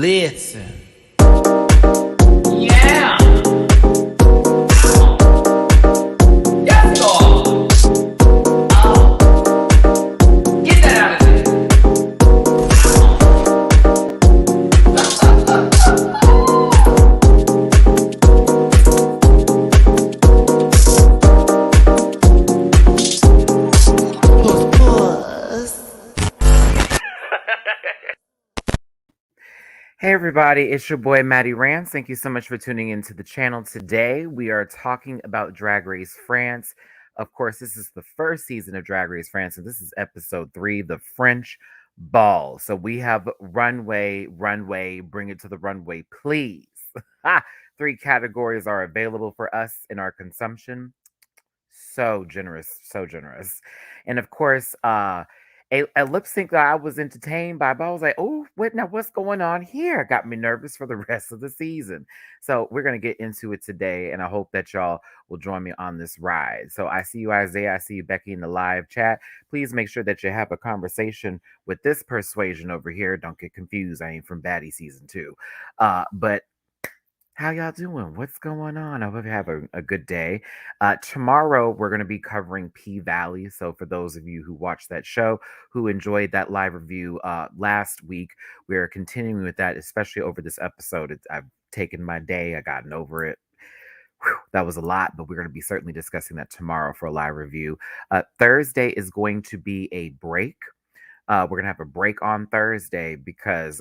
Listen. Yeah. Yes, God. Get that out of there. Hey everybody, it's your boy Matty Rants. Thank you so much for tuning into the channel today. We are talking about Drag Race France. Of course, this is the first season of Drag Race France, and this is episode 3, the French Ball. So we have runway, bring it to the runway, please. 3 categories are available for us in our consumption. So generous, so generous. And of course, a lip sync that I was entertained by, but I was like, oh, what's going on here? Got me nervous for the rest of the season. So we're gonna get into it today, and I hope that y'all will join me on this ride. So I see you, Isaiah. I see you, Becky, in the live chat. Please make sure that you have a conversation with this persuasion over here. Don't get confused. I ain't from Baddie season 2. But how y'all doing? What's going on? I hope you have a good day. Tomorrow, we're going to be covering P-Valley. So for those of you who watched that show, who enjoyed that live review last week, we're continuing with that, especially over this episode. I've taken my day. I gotten over it. Whew, that was a lot, but we're going to be certainly discussing that tomorrow for a live review. Thursday is going to be a break. We're gonna have a break on Thursday because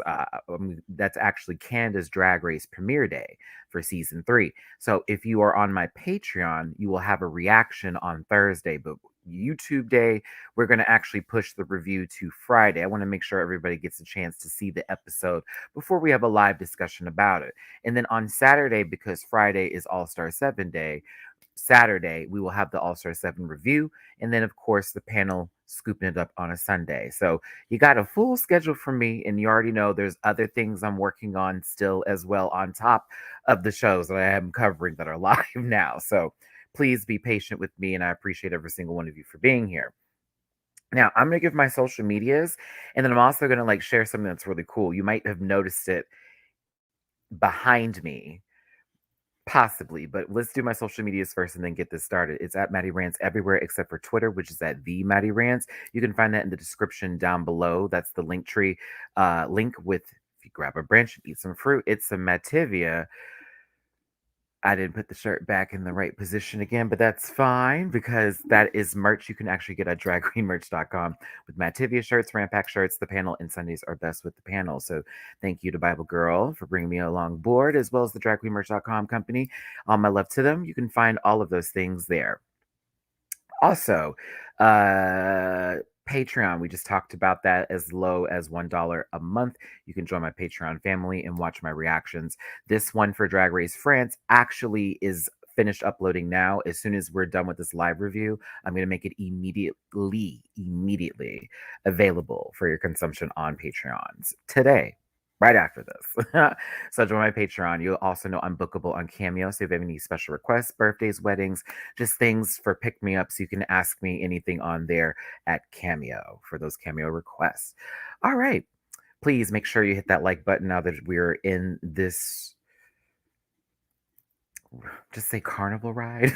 that's actually Canada's Drag Race premiere day for season 3. So if you are on my Patreon, you will have a reaction on Thursday, but YouTube day, we're gonna actually push the review to Friday. I want to make sure everybody gets a chance to see the episode before we have a live discussion about it. And then on Saturday, because Friday is All Star 7 day, Saturday we will have the All Star 7 review, and then of course the panel scooping it up on a Sunday. So you got a full schedule from me, and you already know there's other things I'm working on still as well on top of the shows that I am covering that are live now. So please be patient with me, and I appreciate every single one of you for being here. Now, I'm going to give my social medias, and then I'm also going to share something that's really cool. You might have noticed it behind me. Possibly, but let's do my social medias first and then get this started. It's at Matty Rants everywhere except for Twitter, which is at the Matty Rants. You can find that in the description down below. That's the link tree link with, if you grab a branch and eat some fruit, it's some Mativia. I didn't put the shirt back in the right position again, but that's fine because that is merch you can actually get at dragqueenmerch.com with Mativia shirts, Rampack shirts. The panel and Sundays are best with the panel. So thank you to Bible Girl for bringing me along board, as well as the dragqueenmerch.com company. All my love to them. You can find all of those things there. Also, Patreon, we just talked about that, as low as $1 a month. You can join my Patreon family and watch my reactions. This one for Drag Race France actually is finished uploading now. As soon as we're done with this live review, I'm going to make it immediately available for your consumption on Patreons today. Right after this. So join my Patreon. You'll also know I'm bookable on Cameo. So if you have any special requests, birthdays, weddings, just things for pick-me-ups, you can ask me anything on there at Cameo for those Cameo requests. All right. Please make sure you hit that like button now that we're in this, just say carnival ride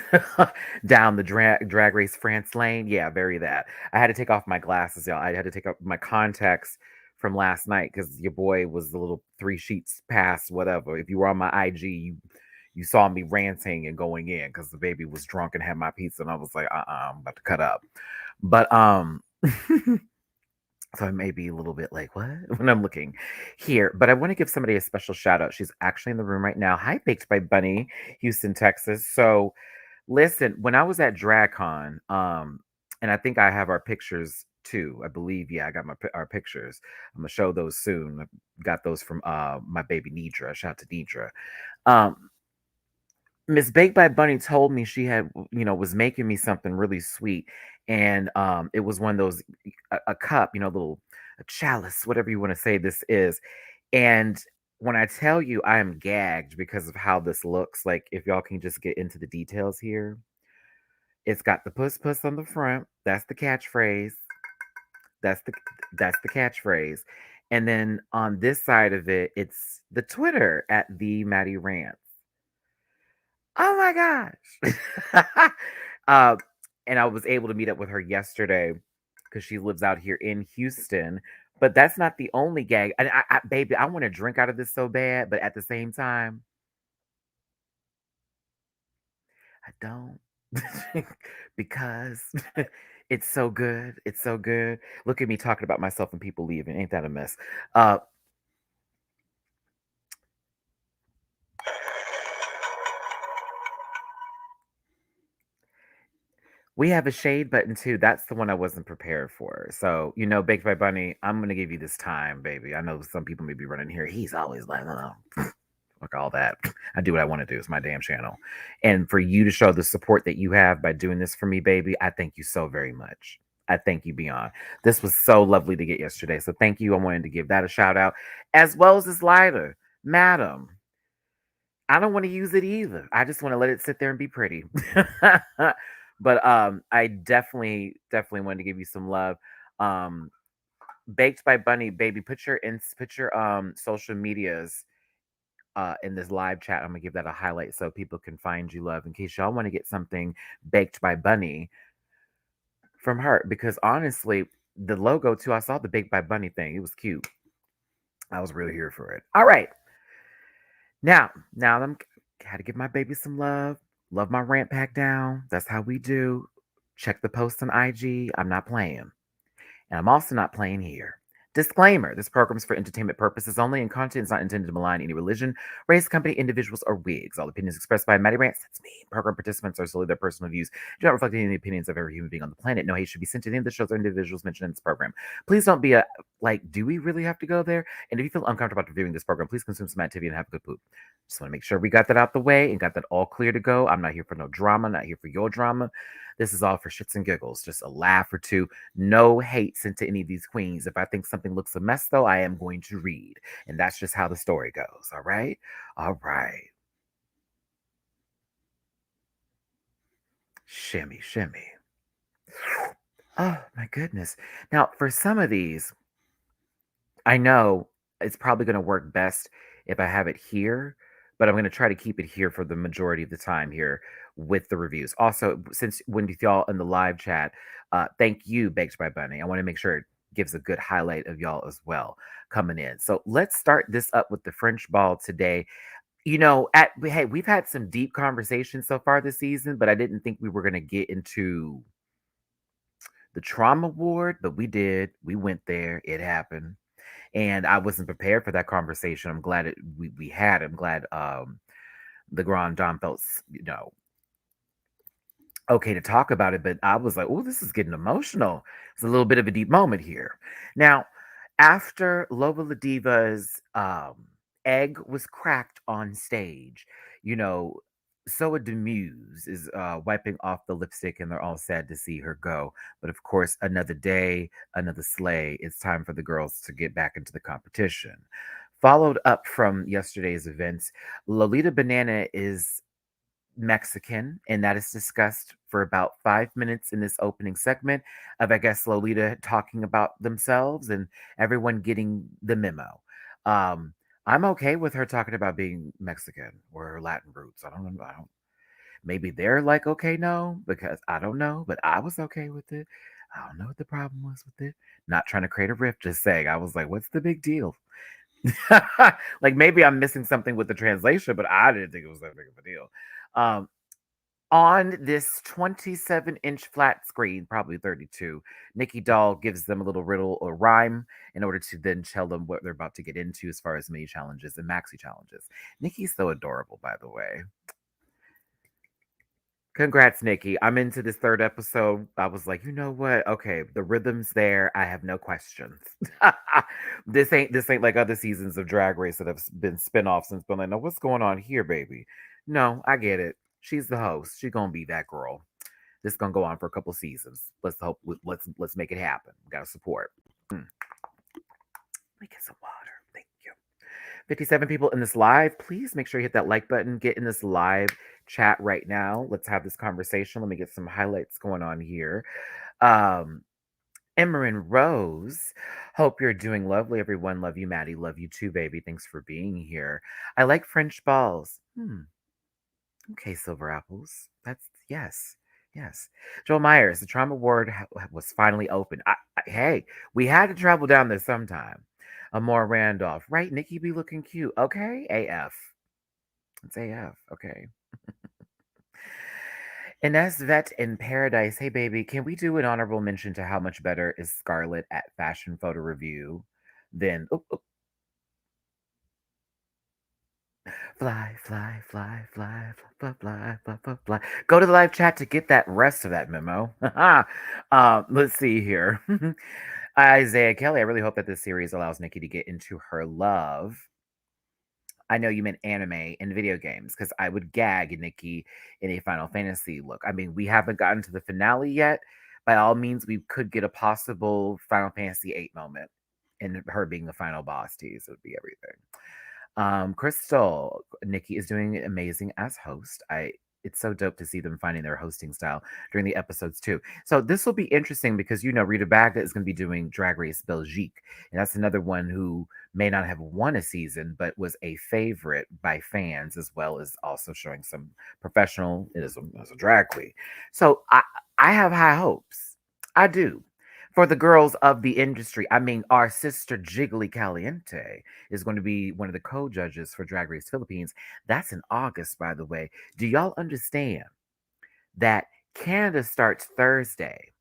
down the drag Race France lane. Yeah, very that. I had to take off my glasses, y'all. I had to take off my contacts from last night because your boy was a little 3 sheets past whatever. If you were on my IG, you saw me ranting and going in because the baby was drunk and had my pizza, and I was like, I'm about to cut up. But so I may be a little bit like, what? When I'm looking here. But I want to give somebody a special shout out. She's actually in the room right now. Hi, Baked by Bunny, Houston, Texas. So listen, when I was at DragCon, and I think I have our pictures too. I believe, yeah, I got our pictures. I'm gonna show those soon. I got those from my baby Nidra. Shout out to Nidra. Miss Baked by Bunny told me she had, was making me something really sweet, and it was one of those a cup, little a chalice, whatever you want to say this is, and when I tell you I am gagged because of how this looks, like if y'all can just get into the details here, it's got the puss puss on the front. That's the catchphrase. That's the catchphrase. And then on this side of it, it's the Twitter at the Matty Rants. Oh my gosh. uh, and I was able to meet up with her yesterday because she lives out here in Houston. But that's not the only gag. And baby, I want to drink out of this so bad, but at the same time, I don't. Because it's so good. It's so good. Look at me talking about myself and people leaving. Ain't that a mess? Uh, we have a shade button too. That's the one I wasn't prepared for. So, Baked by Bunny, I'm gonna give you this time, baby. I know some people may be running here. He's always like, oh, fuck all that. I do what I want to do. It's my damn channel. And for you to show the support that you have by doing this for me, baby, I thank you so very much. I thank you beyond. This was so lovely to get yesterday. So thank you. I wanted to give that a shout out, as well as this lighter. Madam, I don't want to use it either. I just want to let it sit there and be pretty. But I definitely wanted to give you some love. Um Baked by Bunny, baby, put your social medias in this live chat. I'm gonna give that a highlight so people can find you love in case y'all want to get something baked by Bunny from her. Because honestly, the logo too, I saw the baked by Bunny thing. It was cute. I was really here for it. All right. Now I'm gotta give my baby some love. Love my rant pack down. That's how we do. Check the post on IG. I'm not playing. And I'm also not playing here. Disclaimer: this program is for entertainment purposes only, and content is not intended to malign any religion, race, company, individuals, or wigs. All opinions expressed by Matty Rants, that's me. Program participants are solely their personal views, do not reflect any of the opinions of every human being on the planet. No hate should be sent to any of the shows or individuals mentioned in this program. Please don't be like, do we really have to go there? And if you feel uncomfortable after viewing this program, please consume some activity and have a good poop. Just want to make sure we got that out the way and got that all clear to go. I'm not here for no drama, not here for your drama. This is all for shits and giggles, just a laugh or two. No hate sent to any of these queens. If I think something looks a mess, though, I am going to read. And that's just how the story goes. All right? All right. Shimmy, shimmy. Oh, my goodness. Now, for some of these, I know it's probably going to work best if I have it here, but I'm going to try to keep it here for the majority of the time here with the reviews. Also, since when y'all in the live chat, thank you, Baked by Bunny. I want to make sure it gives a good highlight of y'all as well coming in. So let's start this up with the French ball today. Hey, we've had some deep conversations so far this season, but I didn't think we were going to get into the trauma ward, but we did. We went there. It happened, and I wasn't prepared for that conversation. I'm glad we had. I'm glad the Grand Dame felt okay to talk about it, but I was like, oh, this is getting emotional. It's a little bit of a deep moment here. Now, after Lola Ladiva's egg was cracked on stage, you know, Soa Demuse is wiping off the lipstick, and they're all sad to see her go. But of course, another day, another sleigh. It's time for the girls to get back into the competition. Followed up from yesterday's events, Lolita Banana is Mexican, and that is discussed for about 5 minutes in this opening segment of, I guess, Lolita talking about themselves and everyone getting the memo. Um, I'm okay with her talking about being Mexican or her Latin roots. I don't know. I don't. Maybe they're like, okay, no, because I don't know, but I was okay with it. I don't know what the problem was with it. Not trying to create a rift, just saying. I was like, what's the big deal? Like maybe I'm missing something with the translation, but I didn't think it was that big of a deal. Um, on this 27-inch flat screen, probably 32, Nikki Doll gives them a little riddle or rhyme in order to then tell them what they're about to get into as far as mini challenges and maxi challenges. Nikki's so adorable, by the way. Congrats, Nikki. I'm into this third episode. I was like, you know what? Okay, the rhythm's there. I have no questions. This ain't like other seasons of Drag Race that have been spin-offs and been like, no, what's going on here, baby? No, I get it. She's the host. She's gonna be that girl. This is gonna go on for a couple seasons. Let's hope. Let's make it happen. We gotta support. Mm. Let me get some water. Thank you. 57 people in this live. Please make sure you hit that like button. Get in this live chat right now. Let's have this conversation. Let me get some highlights going on here. Um, Emerin Rose. Hope you're doing lovely, everyone. Love you, Maddie. Love you too, baby. Thanks for being here. I like French balls. Okay, Silver Apples. That's yes. Yes. Joel Myers, the Trauma Ward was finally open. Hey, we had to travel down there sometime. Amore Randolph. Right, Nikki be looking cute. Okay, AF. It's AF. Okay. Ines Vet in Paradise. Hey, baby, can we do an honorable mention to how much better is Scarlett at fashion photo review than fly, fly, fly, fly, fly, fly, fly, fly, fly. Go to the live chat to get that rest of that memo. Let's see here. Isaiah Kelly, I really hope that this series allows Nikki to get into her love. I know you meant anime and video games because I would gag Nikki in a Final Fantasy look. I mean, we haven't gotten to the finale yet. By all means, we could get a possible Final Fantasy 8 moment, and her being the final boss tease would be everything. Crystal, Nikki is doing amazing as host. It's so dope to see them finding their hosting style during the episodes too. So this will be interesting because Rita Bagda is going to be doing Drag Race Belgique, and that's another one who may not have won a season, but was a favorite by fans as well as also showing some professionalism as a drag queen. So I have high hopes. I do. For the girls of the industry, I mean, our sister Jiggly Caliente is going to be one of the co-judges for Drag Race Philippines. That's in August, by the way. Do y'all understand that Canada starts Thursday?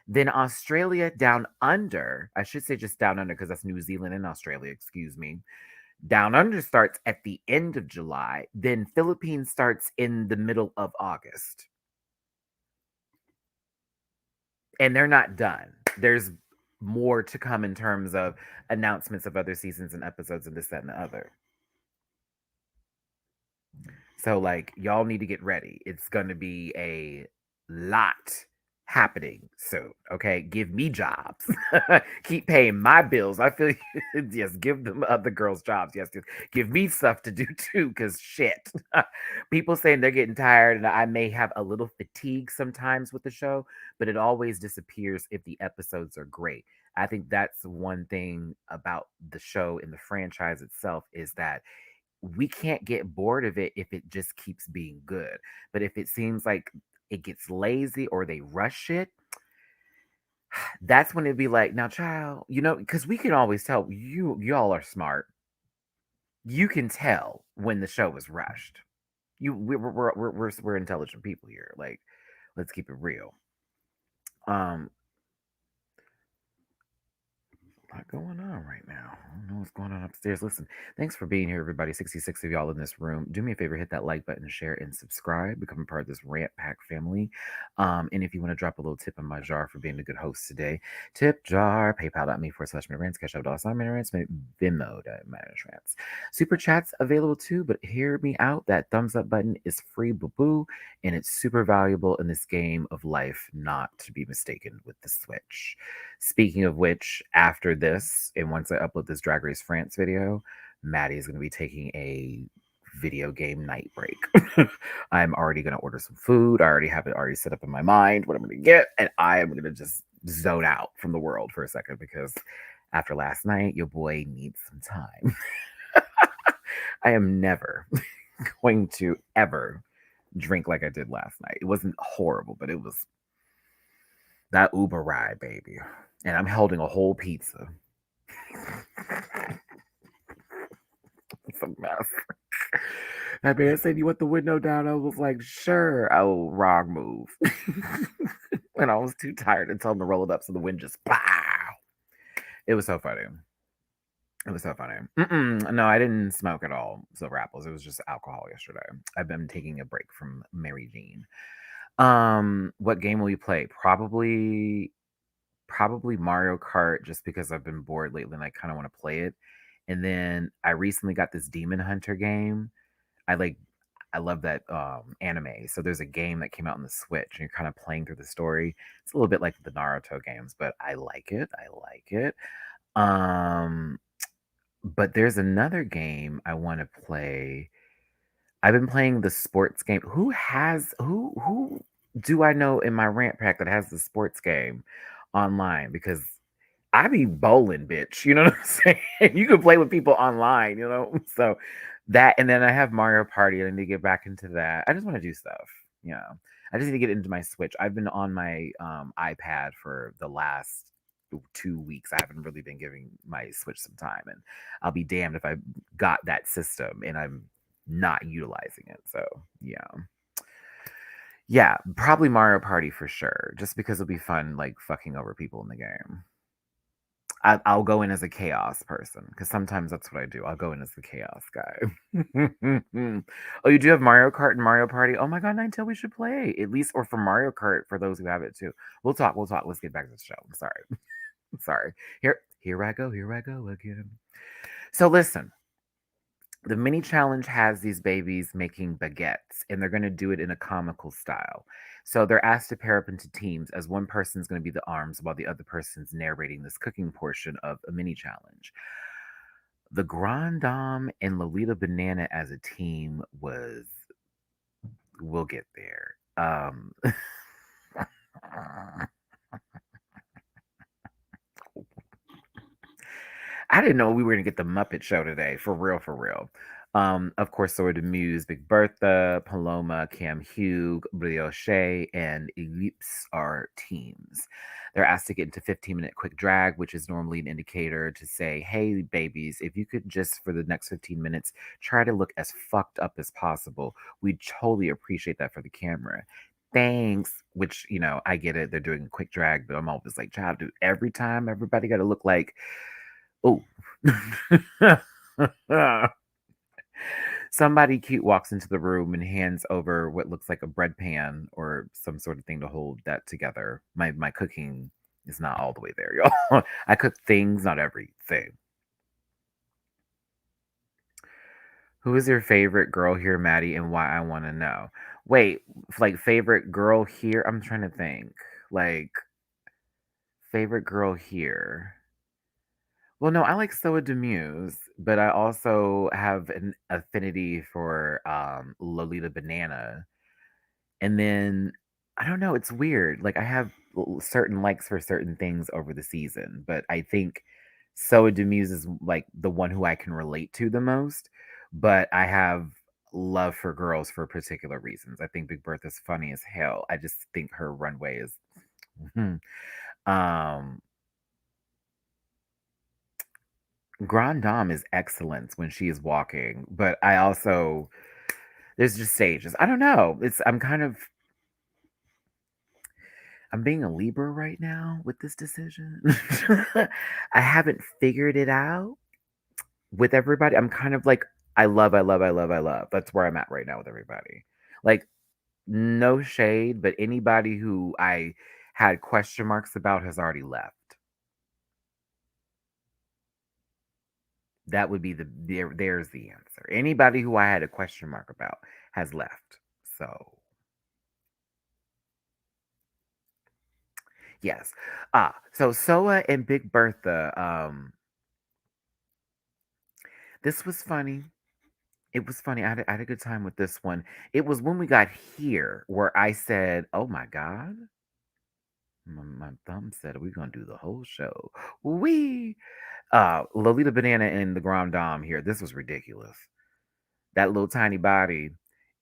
Then Australia down under, I should say just down under because that's New Zealand and Australia, excuse me. Down under starts at the end of July. Then Philippines starts in the middle of August. And they're not done. There's more to come in terms of announcements of other seasons and episodes and this, that, and the other. So, like, y'all need to get ready. It's going to be a lot happening soon. Okay, give me jobs. Keep paying my bills. I feel yes. Give them other girls jobs. Yes, yes. Give me stuff to do too. Cause shit, people saying they're getting tired, and I may have a little fatigue sometimes with the show, but it always disappears if the episodes are great. I think that's one thing about the show and the franchise itself is that we can't get bored of it if it just keeps being good. But if it seems like it gets lazy or they rush it, that's when it'd be like, now, child, because we can always tell y'all are smart. You can tell when the show is rushed. We're intelligent people here. Like, let's keep it real. Um, lot going on right now. I don't know what's going on upstairs. Listen, thanks for being here, everybody. 66 of y'all in this room. Do me a favor, hit that like button, share, and subscribe. Become a part of this Rant Pack family. And if you want to drop a little tip in my jar for being a good host today, tip jar, paypal.me/MattyRants, cash out $MattyRants, Venmo.MattyRants. Super chats available too, but hear me out. That thumbs up button is free, boo boo, and it's super valuable in this game of life, not to be mistaken with the Switch. Speaking of which, after this, and once I upload this Drag Race France video, Maddie is going to be taking a video game night break. I'm already going to order some food. I already have it already set up in my mind what I'm going to get, and I am going to just zone out from the world for a second because after last night, your boy needs some time. I am never going to ever drink like I did last night. It wasn't horrible, but it was that Uber ride, baby. And I'm holding a whole pizza. It's a mess. That man said, "You want the window down?" I was like, "Sure." Oh, wrong move. And I was too tired to tell him to roll it up, so the wind just pow. It was so funny. It was so funny. No, I didn't smoke at all. Silver apples. It was just alcohol yesterday. I've been taking a break from Mary Jean. What game will you play? Probably Mario Kart just because I've been bored lately and I kind of want to play it. And then I recently got this Demon Hunter game. I love that anime. So there's a game that came out on the Switch and you're kind of playing through the story. It's a little bit like the Naruto games, but I like it. I like it. Um but there's another game I want to play. I've been playing the sports game. Who do I know in my rant pack that has the sports game? online because I be bowling, bitch. You know what I'm saying? You can play with people online, you know? So that, and then I have Mario Party. I need to get back into that. I just want to do stuff. You know, I just need to get into my Switch. I've been on my iPad for the last 2 weeks. I haven't really been giving my Switch some time, and I'll be damned if I got that system and I'm not utilizing it. So yeah. Yeah, probably Mario Party for sure, just because it'll be fun, like fucking over people in the game. I'll go in as a chaos person because sometimes that's what I do. I'll go in as the chaos guy. Oh, you do have Mario Kart and Mario Party? Oh my god, Ninetale, we should play at least, or for Mario Kart for those who have it too. We'll talk. We'll talk. Let's get back to the show. I'm sorry. I'm sorry. Here I go. Here I go again. So listen, the mini challenge has these babies making baguettes, and they're going to do it in a comical style. So they're asked to pair up into teams, as one person's going to be the arms while the other person's narrating this cooking portion of a mini challenge. The Grand Dame and Lolita Banana as a team was, we'll get there. I didn't know we were gonna get the Muppet Show today, for real, for real. Of course, so the Muse, Big Bertha, Paloma, Cam Hugh, Brioche, and Ellipse are teams. They're asked to get into 15-minute quick drag, which is normally an indicator to say, hey, babies, if you could just for the next 15 minutes try to look as fucked up as possible, we totally appreciate that for the camera. Thanks. Which, I get it. They're doing a quick drag, but I'm always like, child, dude, every time everybody got to look like, oh. Somebody cute walks into the room and hands over what looks like a bread pan or some sort of thing to hold that together. My cooking is not all the way there, y'all. I cook things, not everything. Who is your favorite girl here, Maddie, and why? I want to know. Wait, like favorite girl here? I'm trying to think. Like favorite girl here. Well, no, I like Soa Demuse, but I also have an affinity for Lolita Banana. And then I don't know, it's weird. Like I have certain likes for certain things over the season, but I think Soa Demuse is like the one who I can relate to the most. But I have love for girls for particular reasons. I think Big Bertha's funny as hell. I just think her runway is um Grand Dame is excellent when she is walking, but I also there's just stages. I don't know. I'm being a Libra right now with this decision. I haven't figured it out with everybody. I'm kind of like I love, I love, I love, I love. That's where I'm at right now with everybody. Like no shade, but anybody who I had question marks about has already left. That would be there's the answer. Anybody who I had a question mark about has left. So, yes. So Soa and Big Bertha, this was funny. It was funny. I had a good time with this one. It was when we got here where I said, "Oh my god." My thumb said, "We're gonna do the whole show." We Lolita Banana and the Grand Dame here. This was ridiculous. That little tiny body,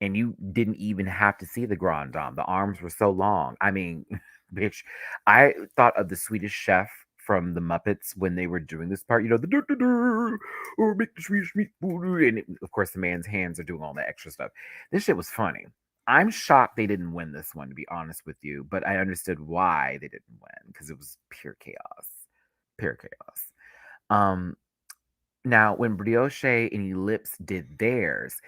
and you didn't even have to see the Grand Dame. The arms were so long. I mean, bitch, I thought of the Swedish Chef from the Muppets when they were doing this part. The dur, dur, dur, or make the Swedish meatball, and of course the man's hands are doing all the extra stuff. This shit was funny. I'm shocked they didn't win this one, to be honest with you, but I understood why they didn't win because it was pure chaos, pure chaos. Um, Now, when Brioche and Ellipse did theirs,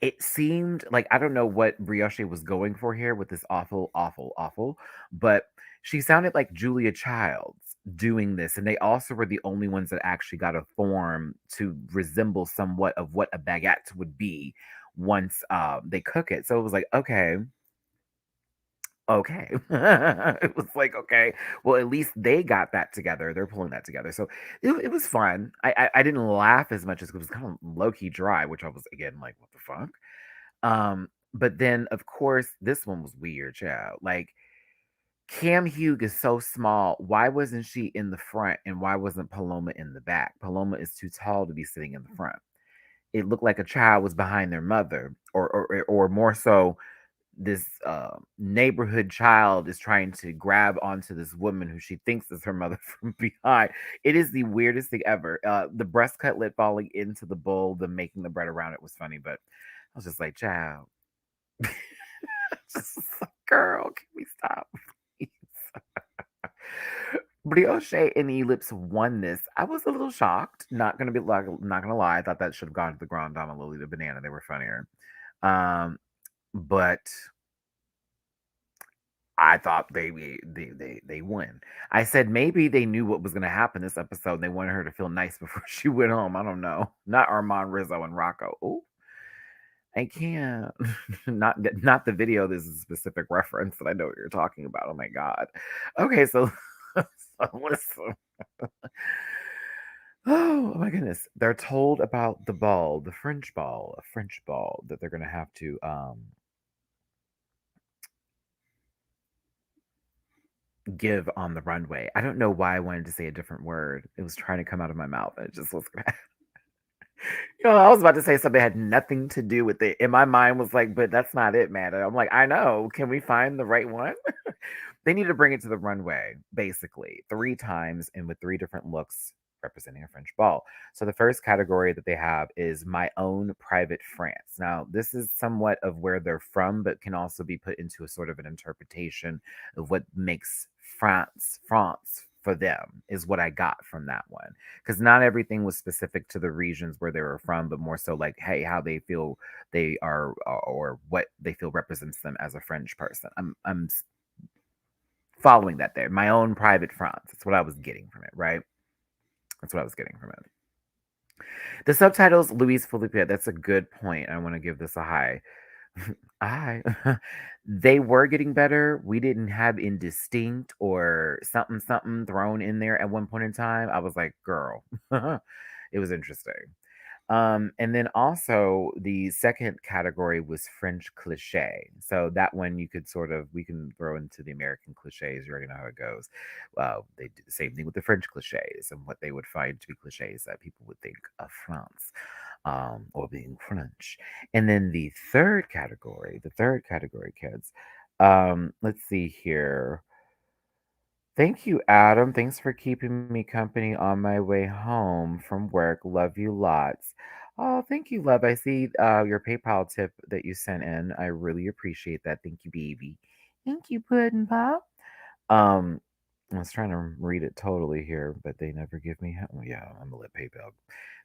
it seemed like I don't know what Brioche was going for here with this awful, awful, awful, but she sounded like Julia Childs doing this. And they also were the only ones that actually got a form to resemble somewhat of what a baguette would be once they cook it. So it was like, okay, okay. It was like, okay, well, at least they got that together. They're pulling that together. So it was fun. I didn't laugh as much as it was kind of low key dry, which I was again like, what the fuck? But then of course this one was weird, child. Like Cam Hugh is so small. Why wasn't she in the front and why wasn't Paloma in the back? Paloma is too tall to be sitting in the front. It looked like a child was behind their mother, or more so, this neighborhood child is trying to grab onto this woman who she thinks is her mother from behind. It is the weirdest thing ever. The breast cutlet falling into the bowl, the making the bread around it was funny, but I was just like, child, just like, girl, can we stop? Please? Brioche and Ellipse won this. I was a little shocked. Not gonna lie. I thought that should have gone to the Grand Dame and Lily the Banana. They were funnier. Um, but I thought they win. I said maybe they knew what was going to happen this episode. They wanted her to feel nice before she went home. I don't know. Not Armand, Rizzo, and Rocco. Oh, I can't. Not the video. This is a specific reference that I know what you're talking about. Oh my god. Okay, so, so listen. Oh my goodness. They're told about the ball, the French ball, a French ball that they're gonna have to give on the runway. I don't know why I wanted to say a different word. It was trying to come out of my mouth. And it just was I was about to say something that had nothing to do with it. And my mind was like, but that's not it, man. And I'm like, I know. Can we find the right one? They need to bring it to the runway, basically, 3 times and with 3 different looks representing a French ball. So the first category that they have is My Own Private France. Now, this is somewhat of where they're from, but can also be put into a sort of an interpretation of what makes France for them, is what I got from that one. Because not everything was specific to the regions where they were from, but more so like, hey, how they feel they are, or what they feel represents them as a French person. I'm following that there. My own private France. That's what I was getting from it, right? That's what I was getting from it. The subtitles, Luis Felipe, that's a good point. I want to give this a high. Hi. They were getting better. We didn't have indistinct or something something thrown in there at one point in time. I was like, girl. It was interesting. And then also the second category was French cliche. So that one you could sort of we can throw into the American cliches. You already know how it goes. Well, they do the same thing with the French cliches and what they would find to be cliches that people would think of France, or being French. And then the third category, kids. Let's see here. Thank you, Adam. Thanks for keeping me company on my way home from work. Love you lots. Oh, thank you, love. I see your PayPal tip that you sent in. I really appreciate that. Thank you, baby. Thank you, Puddin' Pop. Um, I was trying to read it totally here, but they never give me. Oh, yeah, I'm gonna let PayPal.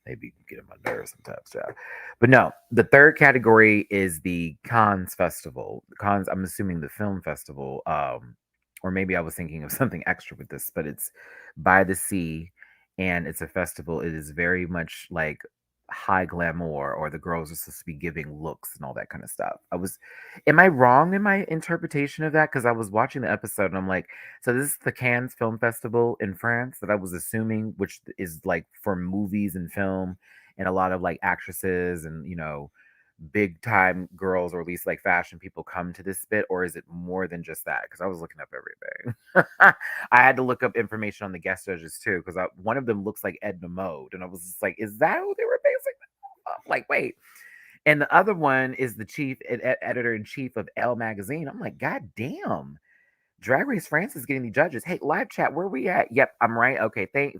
They be getting my nerves sometimes, yeah. But no, the third category is the Cannes Festival. Cannes, I'm assuming the film festival. Or maybe I was thinking of something extra with this, but it's by the sea and it's a festival. It is very much like high glamour, or the girls are supposed to be giving looks and all that kind of stuff. Am I wrong in my interpretation of that? Because I was watching the episode and I'm like, so this is the Cannes Film Festival in France that I was assuming, which is like for movies and film and a lot of like actresses and, big time girls, or at least like fashion people come to this bit, or is it more than just that? Because I was looking up everything. I had to look up information on the guest judges too, because one of them looks like Edna Mode, and I was just like, is that who they were basing that off? Like, wait. And the other one is the editor in chief of Elle magazine. I'm like, God damn. Drag Race France is getting the judges. Hey, live chat, where we at? Yep, I'm right. Okay, thank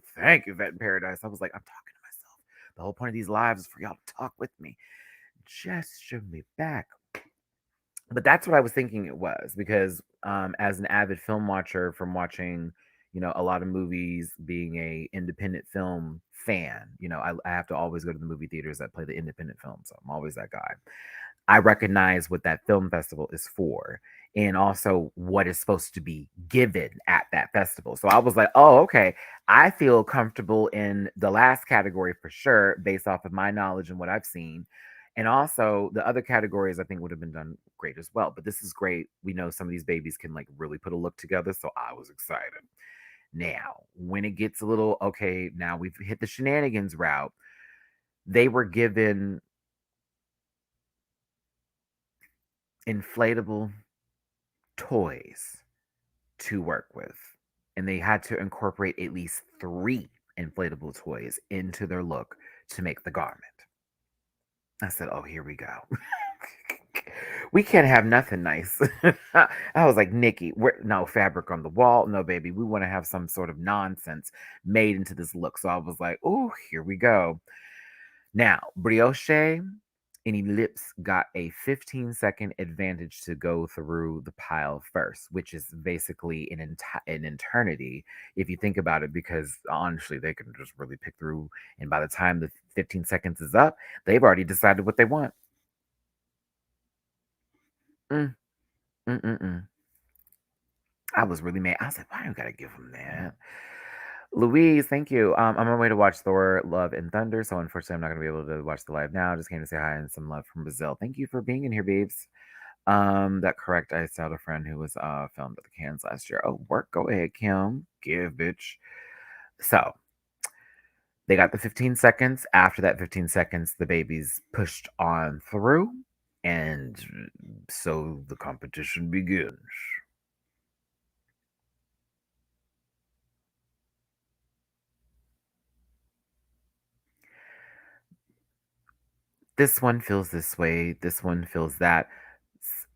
you, Vet in Paradise. I was like, I'm talking to myself. The whole point of these lives is for y'all to talk with me. Gesture me back. But that's what I was thinking it was, because as an avid film watcher from watching, a lot of movies, being a independent film fan, I have to always go to the movie theaters that play the independent films. So I'm always that guy. I recognize what that film festival is for, and also what is supposed to be given at that festival. So I was like, oh, okay. I feel comfortable in the last category for sure, based off of my knowledge and what I've seen. And also the other categories I think would have been done great as well. But this is great. We know some of these babies can like really put a look together. So I was excited. Now, when it gets a little okay, now we've hit the shenanigans route. They were given inflatable toys to work with. And they had to incorporate at least 3 inflatable toys into their look to make the garment. I said, "Oh, here we go." We can't have nothing nice. I was like, "Nikki, no fabric on the wall. No, baby. We want to have some sort of nonsense made into this look." So I was like, "Oh, here we go." Now, Brioche and Ellipse got a 15-second advantage to go through the pile first, which is basically an eternity if you think about it, because honestly, they can just really pick through. And by the time the 15 seconds is up, they've already decided what they want. Mm, mm, mm, mm. I was really mad. I was like, why do you gotta give them that? Louise, thank you. I'm on my way to watch Thor, Love, and Thunder, so unfortunately, I'm not gonna be able to watch the live now. Just came to say hi and some love from Brazil. Thank you for being in here, babes. That correct. I saw a friend who was filmed at the cans last year. Oh, work. Go ahead, Kim. Give, bitch. So they got the 15 seconds. After that 15 seconds, the babies pushed on through, and so the competition begins. This one feels this way, this one feels that.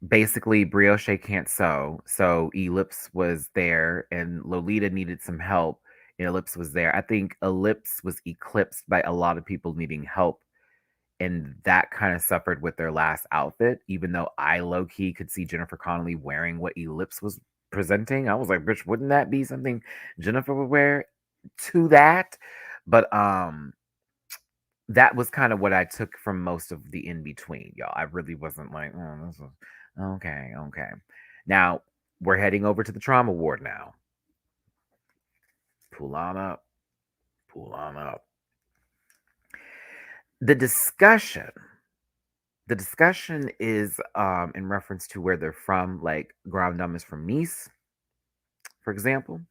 Basically, Brioche can't sew, so Ellipse was there, and Lolita needed some help, and Ellipse was there. I think Ellipse was eclipsed by a lot of people needing help, and that kind of suffered with their last outfit, even though I low key could see Jennifer Connelly wearing what Ellipse was presenting. I was like, bitch, wouldn't that be something Jennifer would wear to that? But that was kind of what I took from most of the in between, y'all. I really wasn't like, oh, this is okay, okay. Now we're heading over to the trauma ward now. Pull on up, pull on up. The discussion, the discussion is in reference to where they're from. Like Grand Dame is from Nice, for example.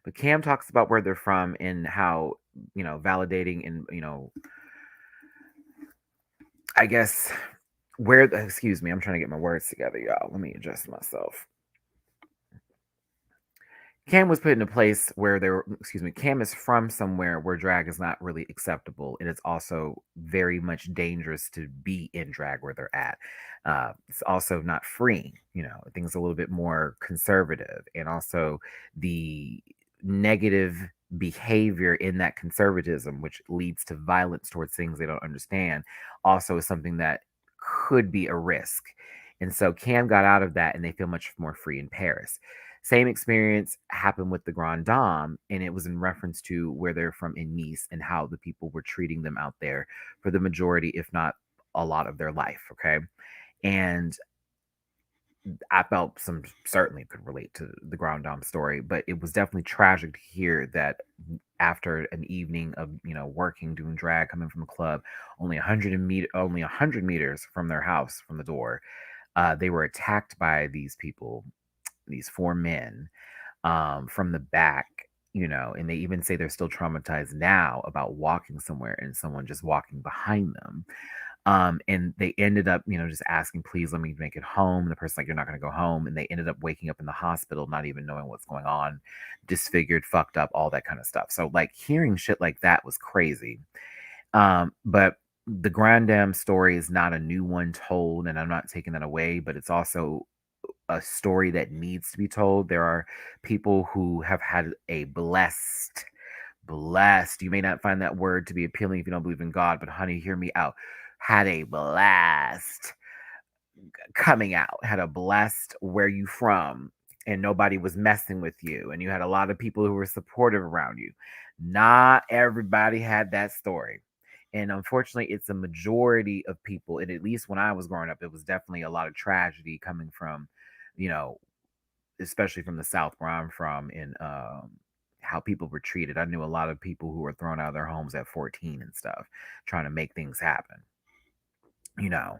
But Cam talks about where they're from and how, validating and, I guess excuse me, I'm trying to get my words together, y'all. Let me adjust myself. Cam was put in a place where Cam is from somewhere where drag is not really acceptable. And it's also very much dangerous to be in drag where they're at. It's also not freeing, things a little bit more conservative. And also the negative behavior in that conservatism, which leads to violence towards things they don't understand, also is something that could be a risk. And so Cam got out of that and they feel much more free in Paris. Same experience happened with the Grand Dame, and it was in reference to where they're from in Nice and how the people were treating them out there for the majority, if not a lot of their life. Okay. And I felt some certainly could relate to the Grand Dame story, but it was definitely tragic to hear that after an evening of working doing drag, coming from a club, only 100 meters from their house from the door, they were attacked by these people, these 4 men, from the back, and they even say they're still traumatized now about walking somewhere and someone just walking behind them. And they ended up, just asking, please let me make it home. The person's like, you're not going to go home. And they ended up waking up in the hospital, not even knowing what's going on, disfigured, fucked up, all that kind of stuff. So, like, hearing shit like that was crazy. But the Grand Dame story is not a new one told, and I'm not taking that away, but it's also a story that needs to be told. There are people who have had a blessed, you may not find that word to be appealing if you don't believe in God, but honey, hear me out. Had a blast coming out, had a blast where you from, and nobody was messing with you, and you had a lot of people who were supportive around you. Not everybody had that story. And unfortunately, it's a majority of people. And at least when I was growing up, it was definitely a lot of tragedy coming from, you know, especially from the South where I'm from, and how people were treated. I knew a lot of people who were thrown out of their homes at 14 and stuff, trying to make things happen. You know,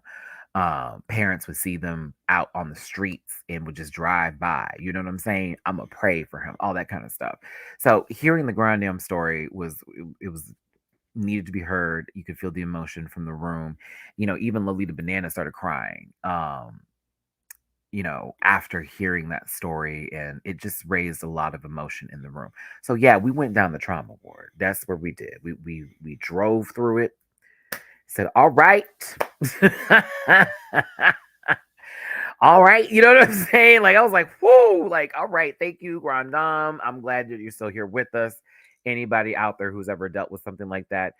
parents would see them out on the streets and would just drive by. You know what I'm saying? I'm gonna pray for him, all that kind of stuff. So hearing the Grand Dame story it was needed to be heard. You could feel the emotion from the room. Even Lolita Banana started crying. after hearing that story, and it just raised a lot of emotion in the room. So yeah, we went down the trauma ward. That's what we did. We drove through it. Said, "All right." All right, you know what I'm saying? Like I was like, "Whoa!" Like, all right, thank you, Grand Dame. I'm glad that you're still here with us. Anybody out there who's ever dealt with something like that,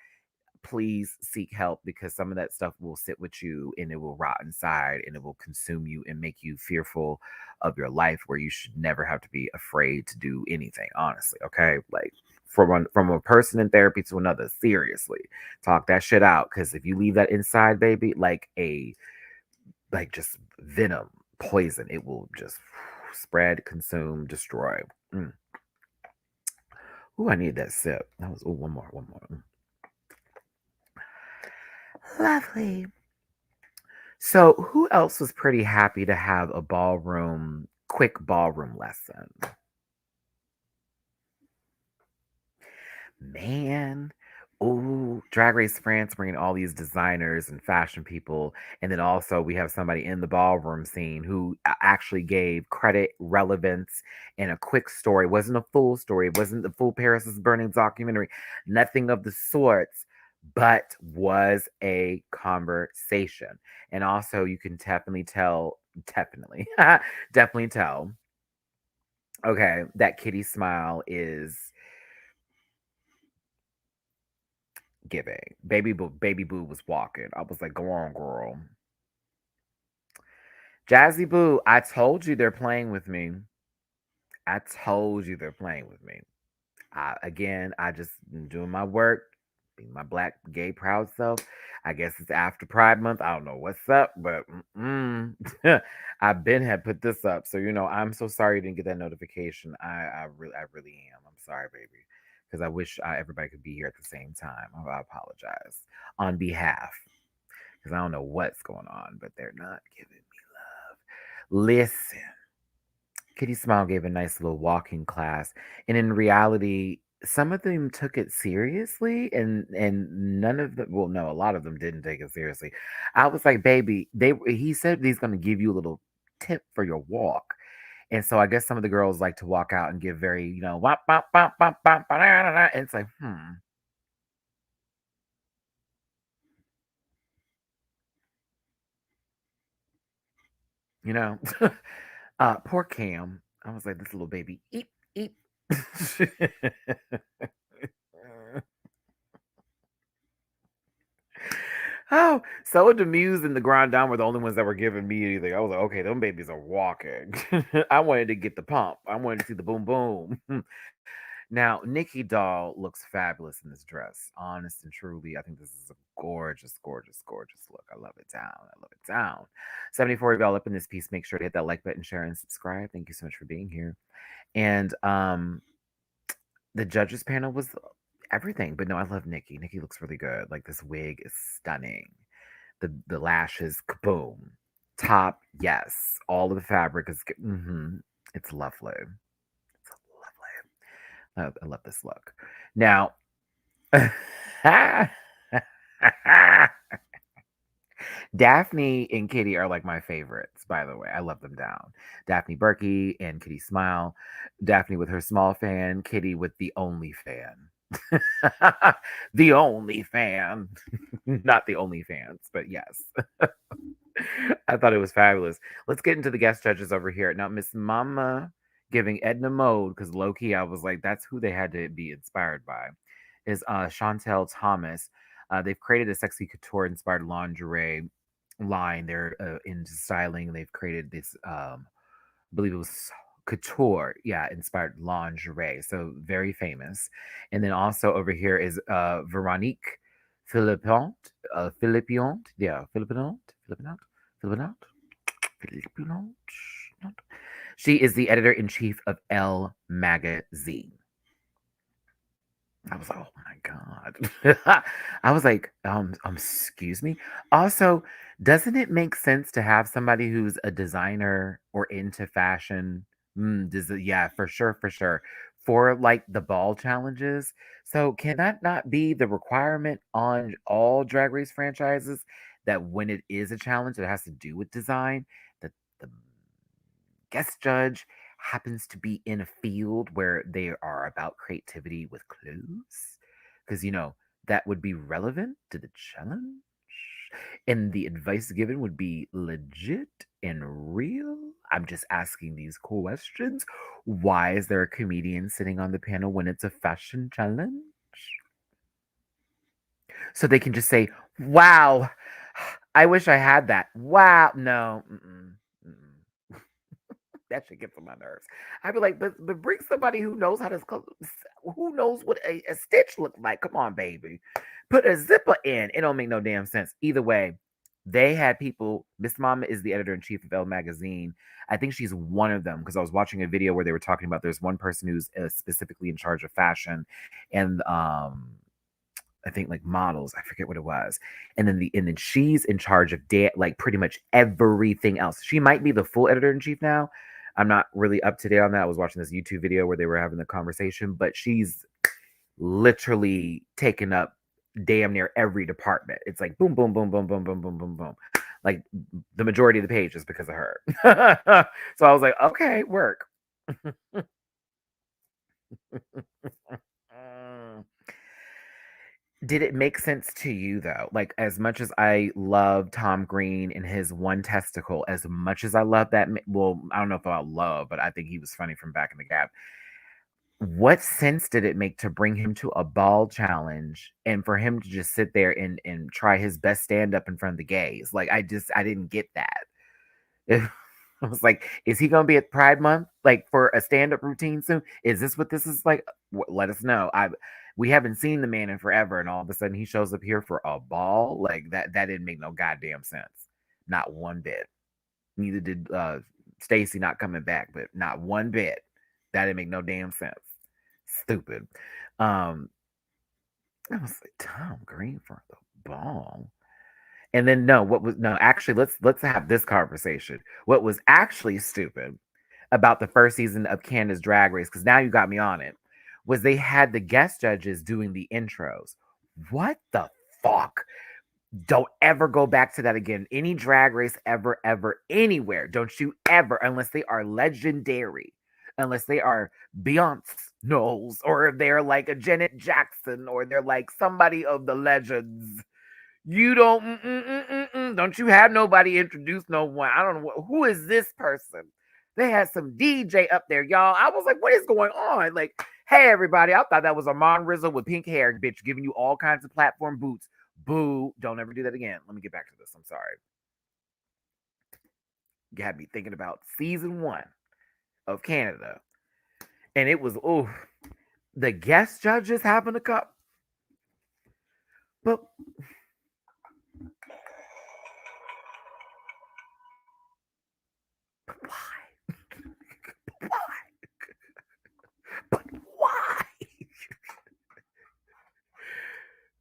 please seek help, because some of that stuff will sit with you and it will rot inside and it will consume you and make you fearful of your life, where you should never have to be afraid to do anything, honestly. Okay, like from a person in therapy to another, seriously, talk that shit out, because if you leave that inside, baby, like just venom, poison, it will just spread, consume, destroy. mm. Ooh, I need that sip. That was, ooh, one more. Lovely. So, who else was pretty happy to have a quick ballroom lesson? Man. Ooh, Drag Race France bringing all these designers and fashion people. And then also, we have somebody in the ballroom scene who actually gave credit, relevance, and a quick story. It wasn't a full story. It wasn't the full Paris is Burning documentary. Nothing of the sorts, but was a conversation. And also, you can definitely, definitely tell, okay, that Kitty smile is giving. Baby Boo was walking. I was like, go on, girl. Jazzy Boo, I told you they're playing with me. I told you they're playing with me. I just am doing my work, being my black, gay, proud self. I guess it's after Pride Month. I don't know what's up, but I've been had put this up. So I'm so sorry you didn't get that notification. I really am. I'm sorry, baby, because I wish everybody could be here at the same time. I apologize on behalf, because I don't know what's going on, but they're not giving me love. Listen. Kitty Smile gave a nice little walking class, and in reality, some of them took it seriously, and none of them. Well, no, a lot of them didn't take it seriously. I was like, baby, he said he's going to give you a little tip for your walk, and so I guess some of the girls like to walk out and give very, wop, wop, wop, wop, wop, ba-da-da-da, and it's like, you know, poor Cam. I was like, this little baby, eep, eep. Oh, so Demuse and the Grand Dame were the only ones that were giving me anything. I was like, okay, them babies are walking. I wanted to get the pump. I wanted to see the boom boom. Now, Nikki Doll looks fabulous in this dress. Honest and truly, I think this is a gorgeous, gorgeous, gorgeous look. I love it down. I love it down. 74 of y'all up in this piece. Make sure to hit that like button, share, and subscribe. Thank you so much for being here. And the judges panel was everything. But no, I love Nikki. Nikki looks really good. Like, this wig is stunning. The lashes, kaboom. Top, yes. All of the fabric is good. It's lovely. It's lovely. I love this look. Now, Daphne and Kitty are like my favorites, by the way. I love them down. Daphne Berkey and Kitty Smile. Daphne with her small fan, Kitty with the only fan. The only fan. Not the only fans, but yes. I thought it was fabulous. Let's get into the guest judges over here. Now, Miss Mama giving Edna Mode, because low key, I was like, that's who they had to be inspired by, is Chantel Thomas. They've created a sexy couture inspired lingerie line. They're into styling. They've created this, I believe it was couture, yeah, inspired lingerie. So very famous. And then also over here is Veronique Philippont, Philippont, yeah, Philippont. She is the editor in chief of Elle Magazine. I was like, oh my God. I was like, excuse me. Also, doesn't it make sense to have somebody who's a designer or into fashion? Yeah, for sure, for sure. For like the ball challenges. So can that not be the requirement on all Drag Race franchises, that when it is a challenge that has to do with design, that the guest judge happens to be in a field where they are about creativity with clues, because that would be relevant to the challenge, and the advice given would be legit and real. I'm just asking these questions. Why is there a comedian sitting on the panel when it's a fashion challenge? So they can just say, "Wow, I wish I had that." Wow, no, that shit gets on my nerves. I'd be like, but bring somebody who knows how to, who knows what a stitch looks like. Come on, baby, put a zipper in. It don't make no damn sense. Either way, they had people. Miss Mama is the editor in chief of Elle magazine. I think she's one of them because I was watching a video where they were talking about there's one person who's specifically in charge of fashion, and I think like models. I forget what it was. And then she's in charge of like pretty much everything else. She might be the full editor in chief now. I'm not really up to date on that. I was watching this YouTube video where they were having the conversation, but she's literally taken up damn near every department. It's like boom, boom, boom, boom, boom, boom, boom, boom, boom. Like the majority of the page is because of her. So I was like, okay, work. Did it make sense to you though? Like as much as I love Tom Green and his one testicle, as much as I love that, well, I don't know if I love, but I think he was funny from back in the gap. What sense did it make to bring him to a ball challenge and for him to just sit there and try his best stand up in front of the gays? Like I didn't get that. I was like, is he gonna be at Pride Month like for a stand up routine soon? Is this what this is like? Let us know. We haven't seen the man in forever, and all of a sudden he shows up here for a ball. Like that didn't make no goddamn sense. Not one bit. Neither did Stacy not coming back, but not one bit. That didn't make no damn sense. Stupid. Um, I was like, Tom Green for the ball. And then no, what was no, actually let's have this conversation. What was actually stupid about the first season of Canada's Drag Race, because now you got me on it, was they had the guest judges doing the intros. What the fuck? Don't ever go back to that again. Any drag race ever, ever, anywhere. Don't you ever, unless they are legendary, unless they are Beyonce Knowles, or if they're like a Janet Jackson, or they're like somebody of the legends. You don't you have nobody introduce no one. I don't know who is this person. They had some DJ up there, y'all. I was like, what is going on? Like, hey, everybody, I thought that was Amon Rizzo with pink hair, bitch, giving you all kinds of platform boots. Boo. Don't ever do that again. Let me get back to this. I'm sorry. You had me thinking about season 1 of Canada. And it was, oh, the guest judges having a cup. But why? Why? But why?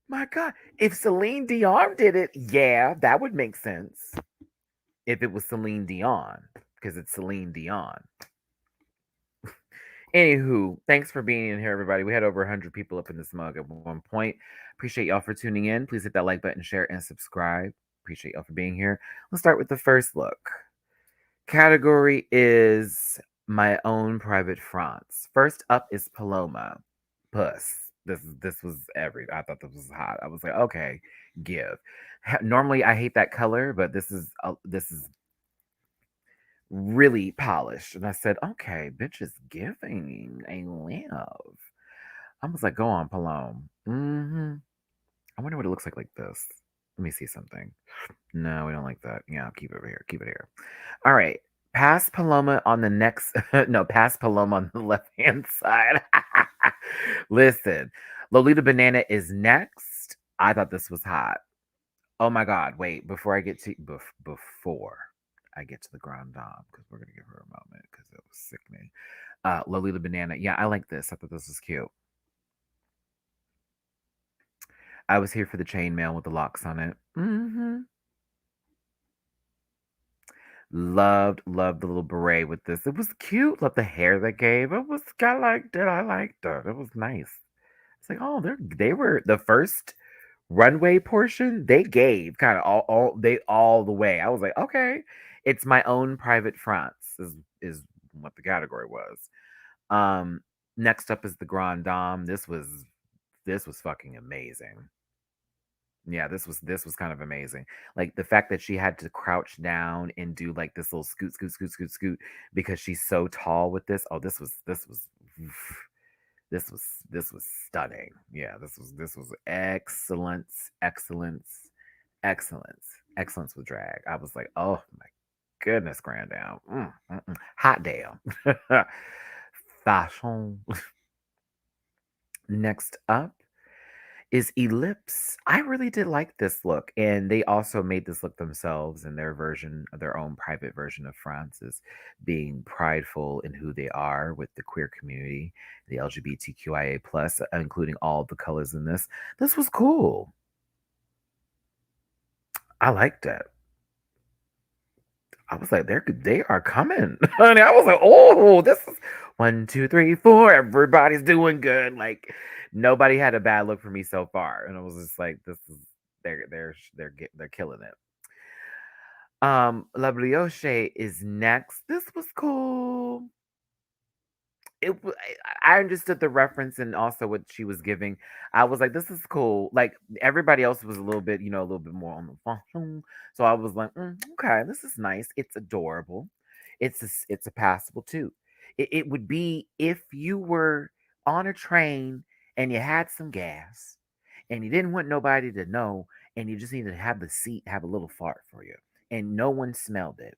My God. If Celine Dion did it, yeah, that would make sense. If it was Celine Dion, because it's Celine Dion. Anywho, thanks for being in here, everybody. We had over 100 people up in this mug at one point. Appreciate y'all for tuning in. Please hit that like button, share, and subscribe. Appreciate y'all for being here. Let's start with the first look. Category is my own private France. First up is Paloma. Puss. This was I thought this was hot. I was like, okay, give. Normally I hate that color, but this is really polished. And I said, okay, bitch is giving a love. I was like, go on, Paloma. I wonder what it looks like this. Let me see something. No, we don't like that. Yeah, keep it over here. Keep it here. All right. Pass Paloma on the next. No, pass Paloma on the left hand side. Listen, Lolita Banana is next. I thought this was hot. Oh my God! Wait, before I get to before I get to the Grand Dame, because we're gonna give her a moment because it was sickening. Lolita Banana. Yeah, I like this. I thought this was cute. I was here for the chainmail with the locks on it. Loved the little beret with this. It was cute. Loved the hair they gave. It was I liked it. I liked it. It was nice. It's like, oh, they were the first runway portion. They gave kind of all the way. I was like, okay, it's my own private France. is what the category was. Um, Next up is the Grand Dame. This was fucking amazing. Yeah, this was kind of amazing. Like the fact that she had to crouch down and do like this little scoot, scoot, scoot, scoot, scoot because she's so tall with this. Oh, this was this was this was stunning. Yeah, this was excellence, excellence, excellence, excellence with drag. I was like, oh my goodness, grand down. Hot damn. Fashion. Next up is Ellipse. I really did like this look, and they also made this look themselves in their version, their own private version of France's, being prideful in who they are with the queer community, the LGBTQIA plus, including all the colors in this. This was cool. I liked it. I was like, they are coming, honey. I was like, oh, this is 1, 2, 3, 4. Everybody's doing good. Like nobody had a bad look for me so far, and I was just like, this is they're killing it. La Brioche is next. This was cool. I understood the reference and also what she was giving. I was like, this is cool. Like everybody else was a little bit, a little bit more on the phone. So I was like, okay, this is nice. It's adorable. It's a passable too. It would be if you were on a train and you had some gas and you didn't want nobody to know and you just needed to have the seat have a little fart for you and no one smelled it.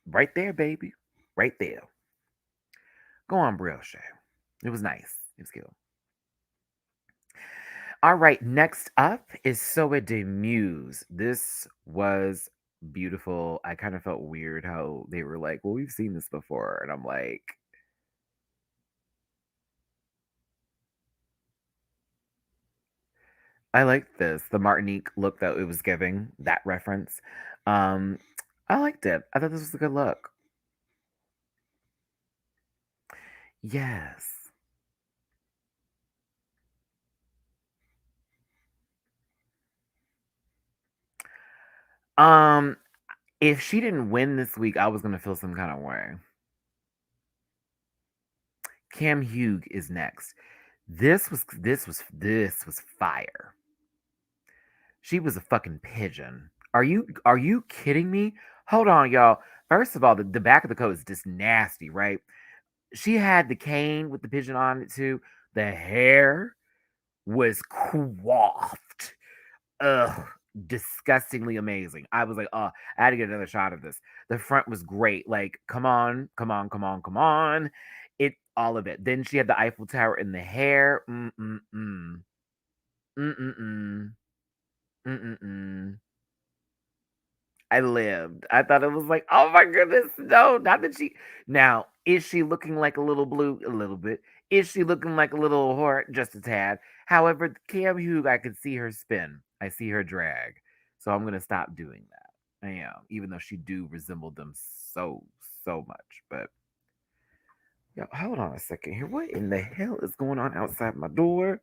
Right there, baby. Right there. Go on, Brioche. It was nice. It was cute. All right, next up is Soa de Muse. This was beautiful. I kind of felt weird how they were like, well, we've seen this before. And I'm like, I like this. The Martinique look that it was giving, that reference. Um, I liked it. I thought this was a good look. Yes. Um, if she didn't win this week, I was gonna feel some kind of way. Cam Hugh is next. This was fire. She was a fucking pigeon. Are you kidding me? Hold on, y'all. First of all, the back of the coat is just nasty, right? She had the cane with the pigeon on it too. The hair was coiffed. Ugh, disgustingly amazing. I was like, oh, I had to get another shot of this. The front was great. Like, come on, come on, come on, come on. It all of it. Then she had the Eiffel Tower in the hair. Mm-mm-mm. Mm-mm-mm. Mm-mm-mm. I lived. I thought it was like, oh my goodness, no, not that she. Now, is she looking like a little blue? A little bit. Is she looking like a little whore? Just a tad. However, Cam Hugh, I could see her spin. I see her drag. So I'm gonna stop doing that. I am, even though she do resemble them so much. But yeah, hold on a second here. What in the hell is going on outside my door?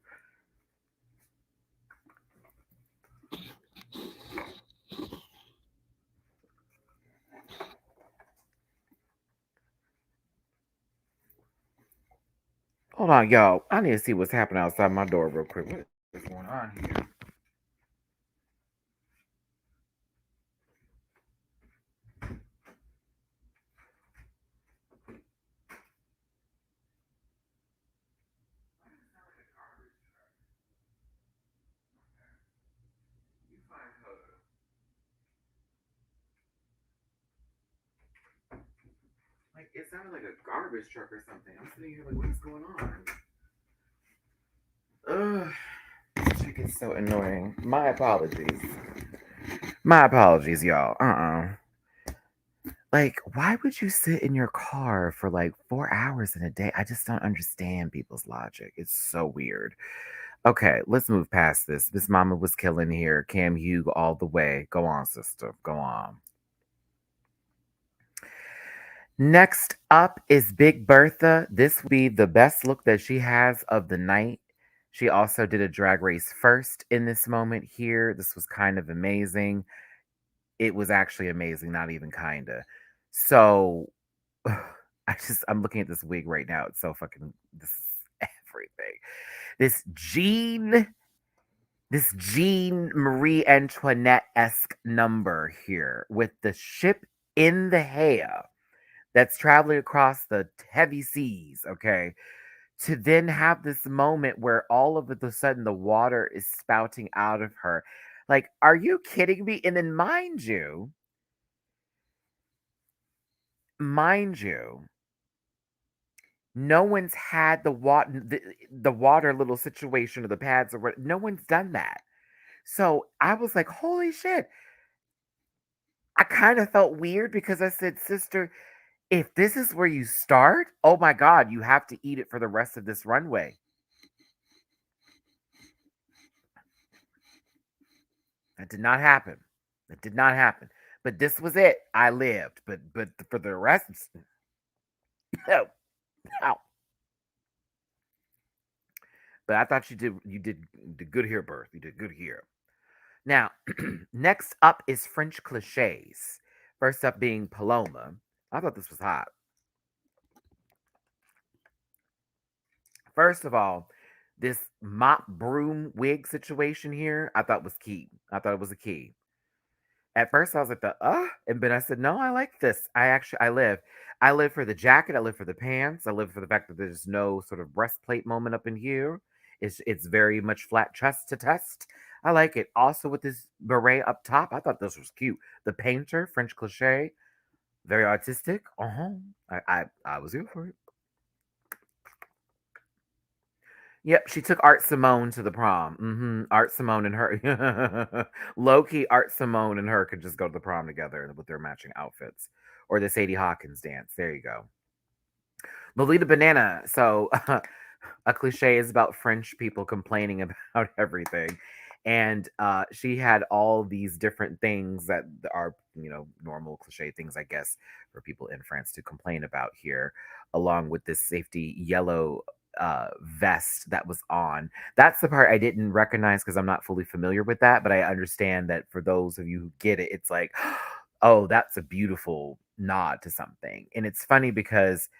Hold on, y'all. I need to see what's happening outside my door real quick. What is going on here? Like it sounded like a garbage truck or something. I'm sitting here like, what is going on? Ugh, this chick is so annoying. My apologies. My apologies, y'all. Like, why would you sit in your car for like 4 hours in a day? I just don't understand people's logic. It's so weird. Okay, let's move past this. This mama was killing here. Cam Hugh all the way. Go on, sister. Go on. Next up is Big Bertha. This will be the best look that she has of the night. She also did a drag race first in this moment here. This was kind of amazing. It was actually amazing, not even kinda. So I'm looking at this wig right now. It's so fucking this is everything. This Jean this Jean Marie Antoinette-esque number here with the ship in the hair that's traveling across the heavy seas, okay? To then have this moment where all of a sudden the water is spouting out of her. Like, are you kidding me? And then mind you, no one's had the water little situation or the pads or what. No one's done that. So I was like, holy shit. I kind of felt weird because I said, sister, if this is where you start, oh my God, you have to eat it for the rest of this runway. That did not happen. That did not happen. But this was it. I lived. But for the rest, no, no. But I thought you did good here, Birth. You did good here. Now, next up is French cliches. First up being Paloma. I thought this was hot. First of all, this mop broom wig situation here, I thought was key. I thought it was a key. At first, I was like and then I said, no, I like this. I live for the jacket. I live for the pants. I live for the fact that there's no sort of breastplate moment up in here. It's very much flat chest to test. I like it. Also with this beret up top, I thought this was cute. The painter, French cliche, very artistic. I was here for it. Yep, she took Art Simone to the prom. Art Simone and her, low key, Art Simone and her could just go to the prom together with their matching outfits, or the Sadie Hawkins dance. There you go. Lolita Banana. So, a cliche is about French people complaining about everything. And she had all these different things that are, normal cliche things, I guess, for people in France to complain about here, along with this safety yellow vest that was on. That's the part I didn't recognize because I'm not fully familiar with that, but I understand that for those of you who get it, it's like, oh, that's a beautiful nod to something. And it's funny because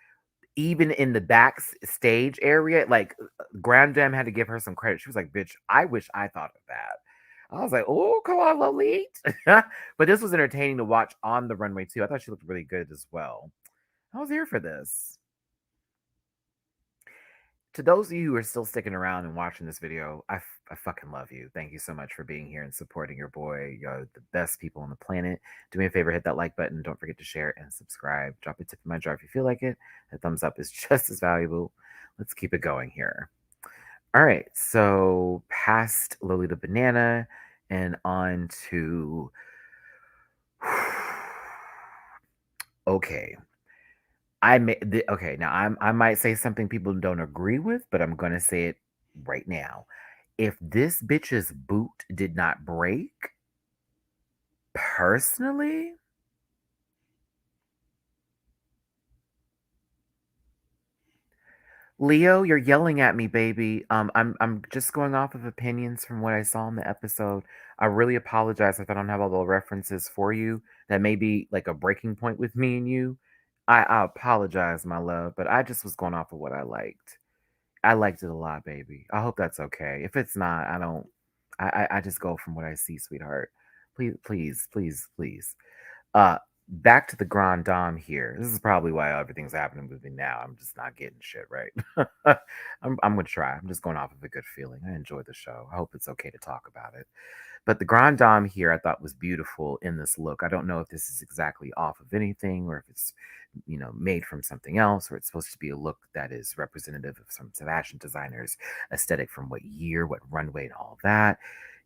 even in the backstage area, like Grand Dam had to give her some credit. She was like, "Bitch, I wish I thought of that." I was like, "Oh, come on, Lolita." But this was entertaining to watch on the runway too. I thought she looked really good as well. I was here for this. To those of you who are still sticking around and watching this video, I fucking love you. Thank you so much for being here and supporting your boy. You're the best people on the planet. Do me a favor, hit that like button. Don't forget to share and subscribe. Drop a tip in my jar if you feel like it. A thumbs up is just as valuable. Let's keep it going here. All right, so past Lolita Banana and on to okay. Okay. Now I might say something people don't agree with, but I'm gonna say it right now. If this bitch's boot did not break, personally, Leo, you're yelling at me, baby. I'm just going off of opinions from what I saw in the episode. I really apologize if I don't have all the references for you. That may be like a breaking point with me and you. I apologize, my love, but I just was going off of what I liked. I liked it a lot, baby. I hope that's okay. If it's not, I don't. I just go from what I see, sweetheart. Please, please, please, please. Uh, Back to the Grand Dame here. This is probably why everything's happening with me now. I'm just not getting shit right. I'm gonna try. I'm just going off of a good feeling. I enjoy the show. I hope it's okay to talk about it. But the Grand Dame here I thought was beautiful in this look. I don't know if this is exactly off of anything or if it's, made from something else or it's supposed to be a look that is representative of some fashion designers aesthetic from what year, what runway and all that.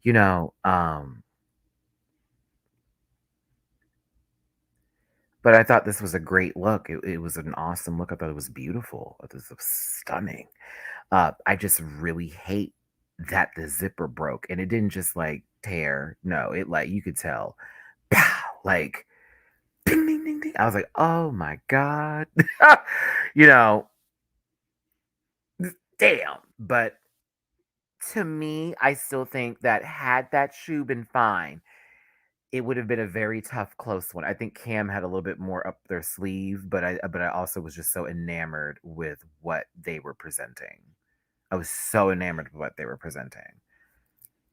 You know, but I thought this was a great look. It was an awesome look. I thought it was beautiful. It was stunning. I just really hate that the zipper broke and it didn't just like tear. No, it like you could tell, pow, like ding ding ding ding. I was like, oh my god, you know, damn. But to me, I still think that had that shoe been fine, it would have been a very tough, close one. I think Cam had a little bit more up their sleeve, but I also was just so enamored with what they were presenting. I was so enamored with what they were presenting.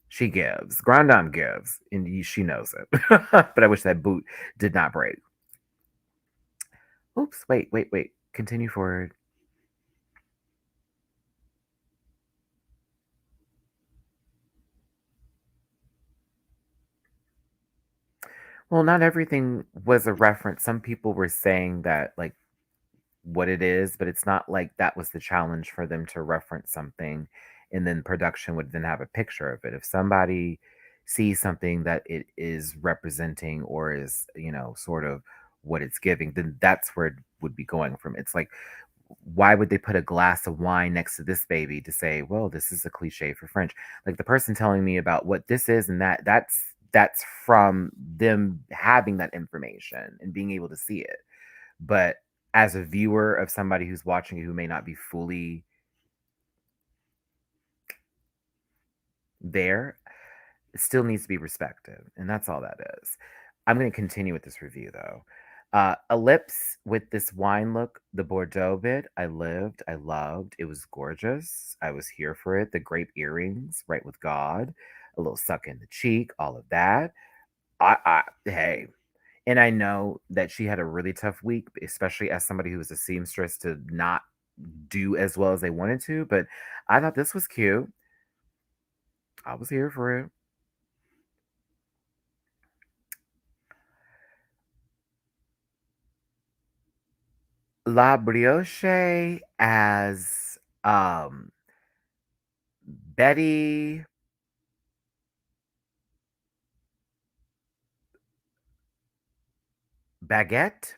She gives. Grand Dame gives, and she knows it. But I wish that boot did not break. Oops, wait. Continue forward. Well, not everything was a reference. Some people were saying that, like, what it is, but it's not like that was the challenge for them to reference something and then production would then have a picture of it. If somebody sees something that it is representing or is, sort of what it's giving, then that's where it would be going from. It's like, why would they put a glass of wine next to this baby to say, well, this is a cliche for French? Like the person telling me about what this is and that's from them having that information and being able to see it. But as a viewer of somebody who's watching it who may not be fully there, it still needs to be respected. And that's all that is. I'm going to continue with this review though. Ellipse with this wine look, the Bordeaux bit, I loved. It was gorgeous. I was here for it. The grape earrings, right with God, a little suck in the cheek, all of that. Hey, and I know that she had a really tough week, especially as somebody who was a seamstress to not do as well as they wanted to. But I thought this was cute. I was here for it. La Brioche as Betty Baguette.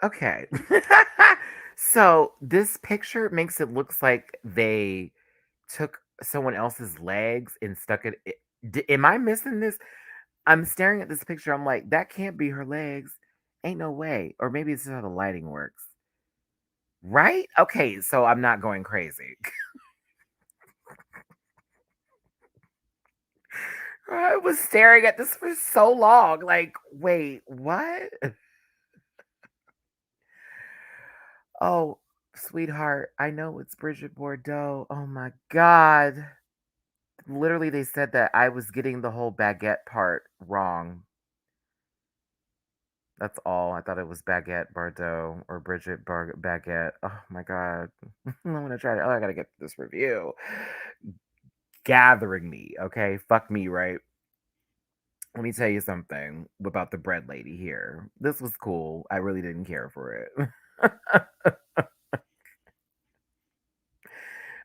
Okay. So this picture makes it looks like they took someone else's legs and stuck am I missing this? I'm staring at this picture. I'm like, that can't be her legs. Ain't no way. Or maybe it's just how the lighting works. Right? Okay, so I'm not going crazy. I was staring at this for so long. Like, wait, what? Oh, sweetheart, I know it's Bridget Bordeaux. Oh my God. Literally, they said that I was getting the whole baguette part wrong. That's all. I thought it was Baguette Bardot or Baguette. Oh my God. I'm gonna try to. Oh, I gotta get this review. Gathering me, okay? Fuck me, right? Let me tell you something about the bread lady here. This was cool. I really didn't care for it.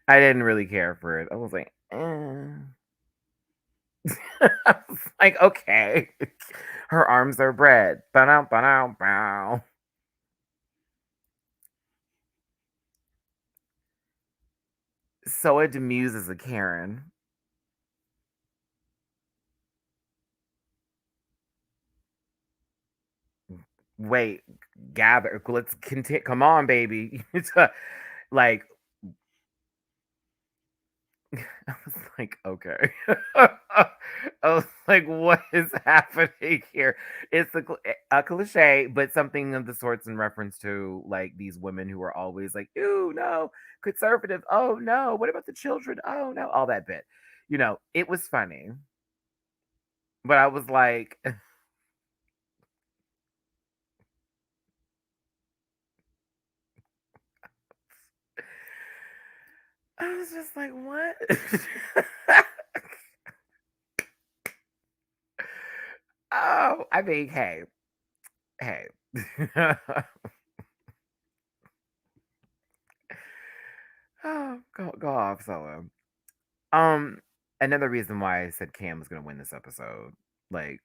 I didn't really care for it. I was like, I was like, okay. Her arms are bread. Ba-dum, ba-dum, bow. Soa Demuse is a Karen. Wait, gather. Let's continue. Come on, baby. Like, I was like, okay. I was like, what is happening here? It's a cliche, but something of the sorts in reference to like these women who are always like, "Ooh, no, conservative. Oh no, what about the children? Oh no, all that bit." It was funny, but I was like, I was just like, what? Oh, I mean, hey. Oh, go off, Solo. Um, Another reason why I said Cam was gonna win this episode, like,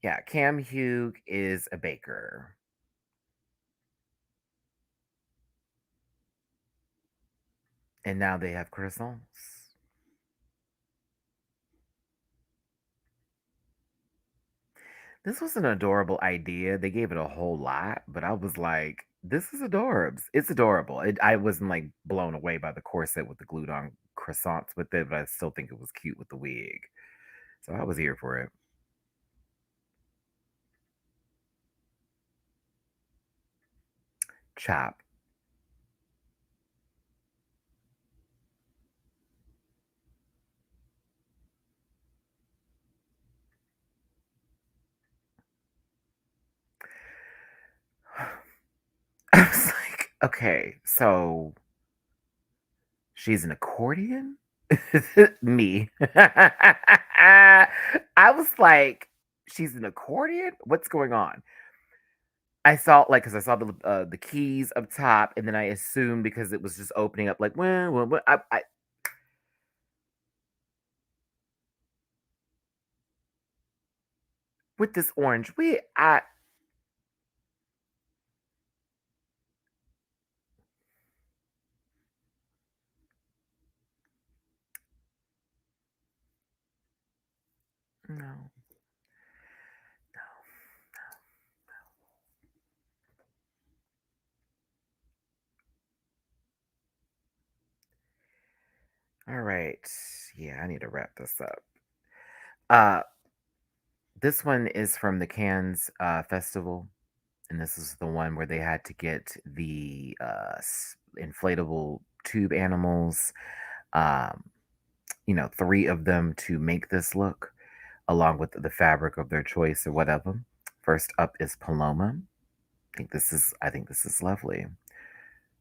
Yeah, Cam Hugh is a baker. And now they have croissants. This was an adorable idea. They gave it a whole lot, but I was like, this is adorbs. It's adorable. I wasn't like blown away by the corset with the glued on croissants with it, but I still think it was cute with the wig. So I was here for it. Chop. I was like, okay, so she's an accordion? Me. I was like, she's an accordion? What's going on? I saw like because I saw the keys up top, and then I assumed because it was just opening up like, well, I with this orange wig, I no. All right, yeah, I need to wrap this up. Uh, this one is from the Cannes festival, and this is the one where they had to get the inflatable tube animals, um, three of them to make this look, along with the fabric of their choice or whatever. First up is Paloma. I think this is lovely.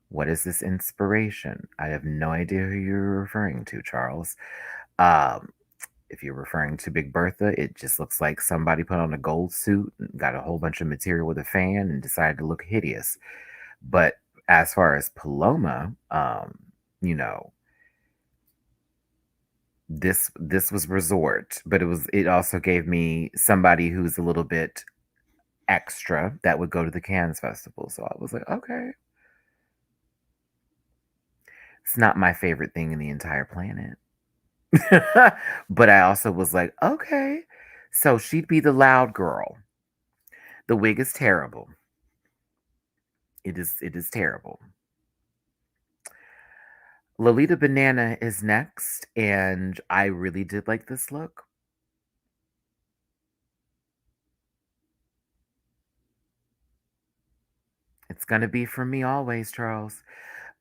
What is this inspiration? I have no idea who you're referring to, Charles. Um, if you're referring to Big Bertha, it just looks like somebody put on a gold suit and got a whole bunch of material with a fan and decided to look hideous. But as far as Paloma, you know, this was resort, but it also gave me somebody who's a little bit extra that would go to the Cannes Festival. So I was like, okay, it's not my favorite thing in the entire planet. But I also was like, okay, so she'd be the loud girl. The wig is terrible. It is terrible. Lolita Banana is next, and I really did like this look. It's gonna be for me always, Charles.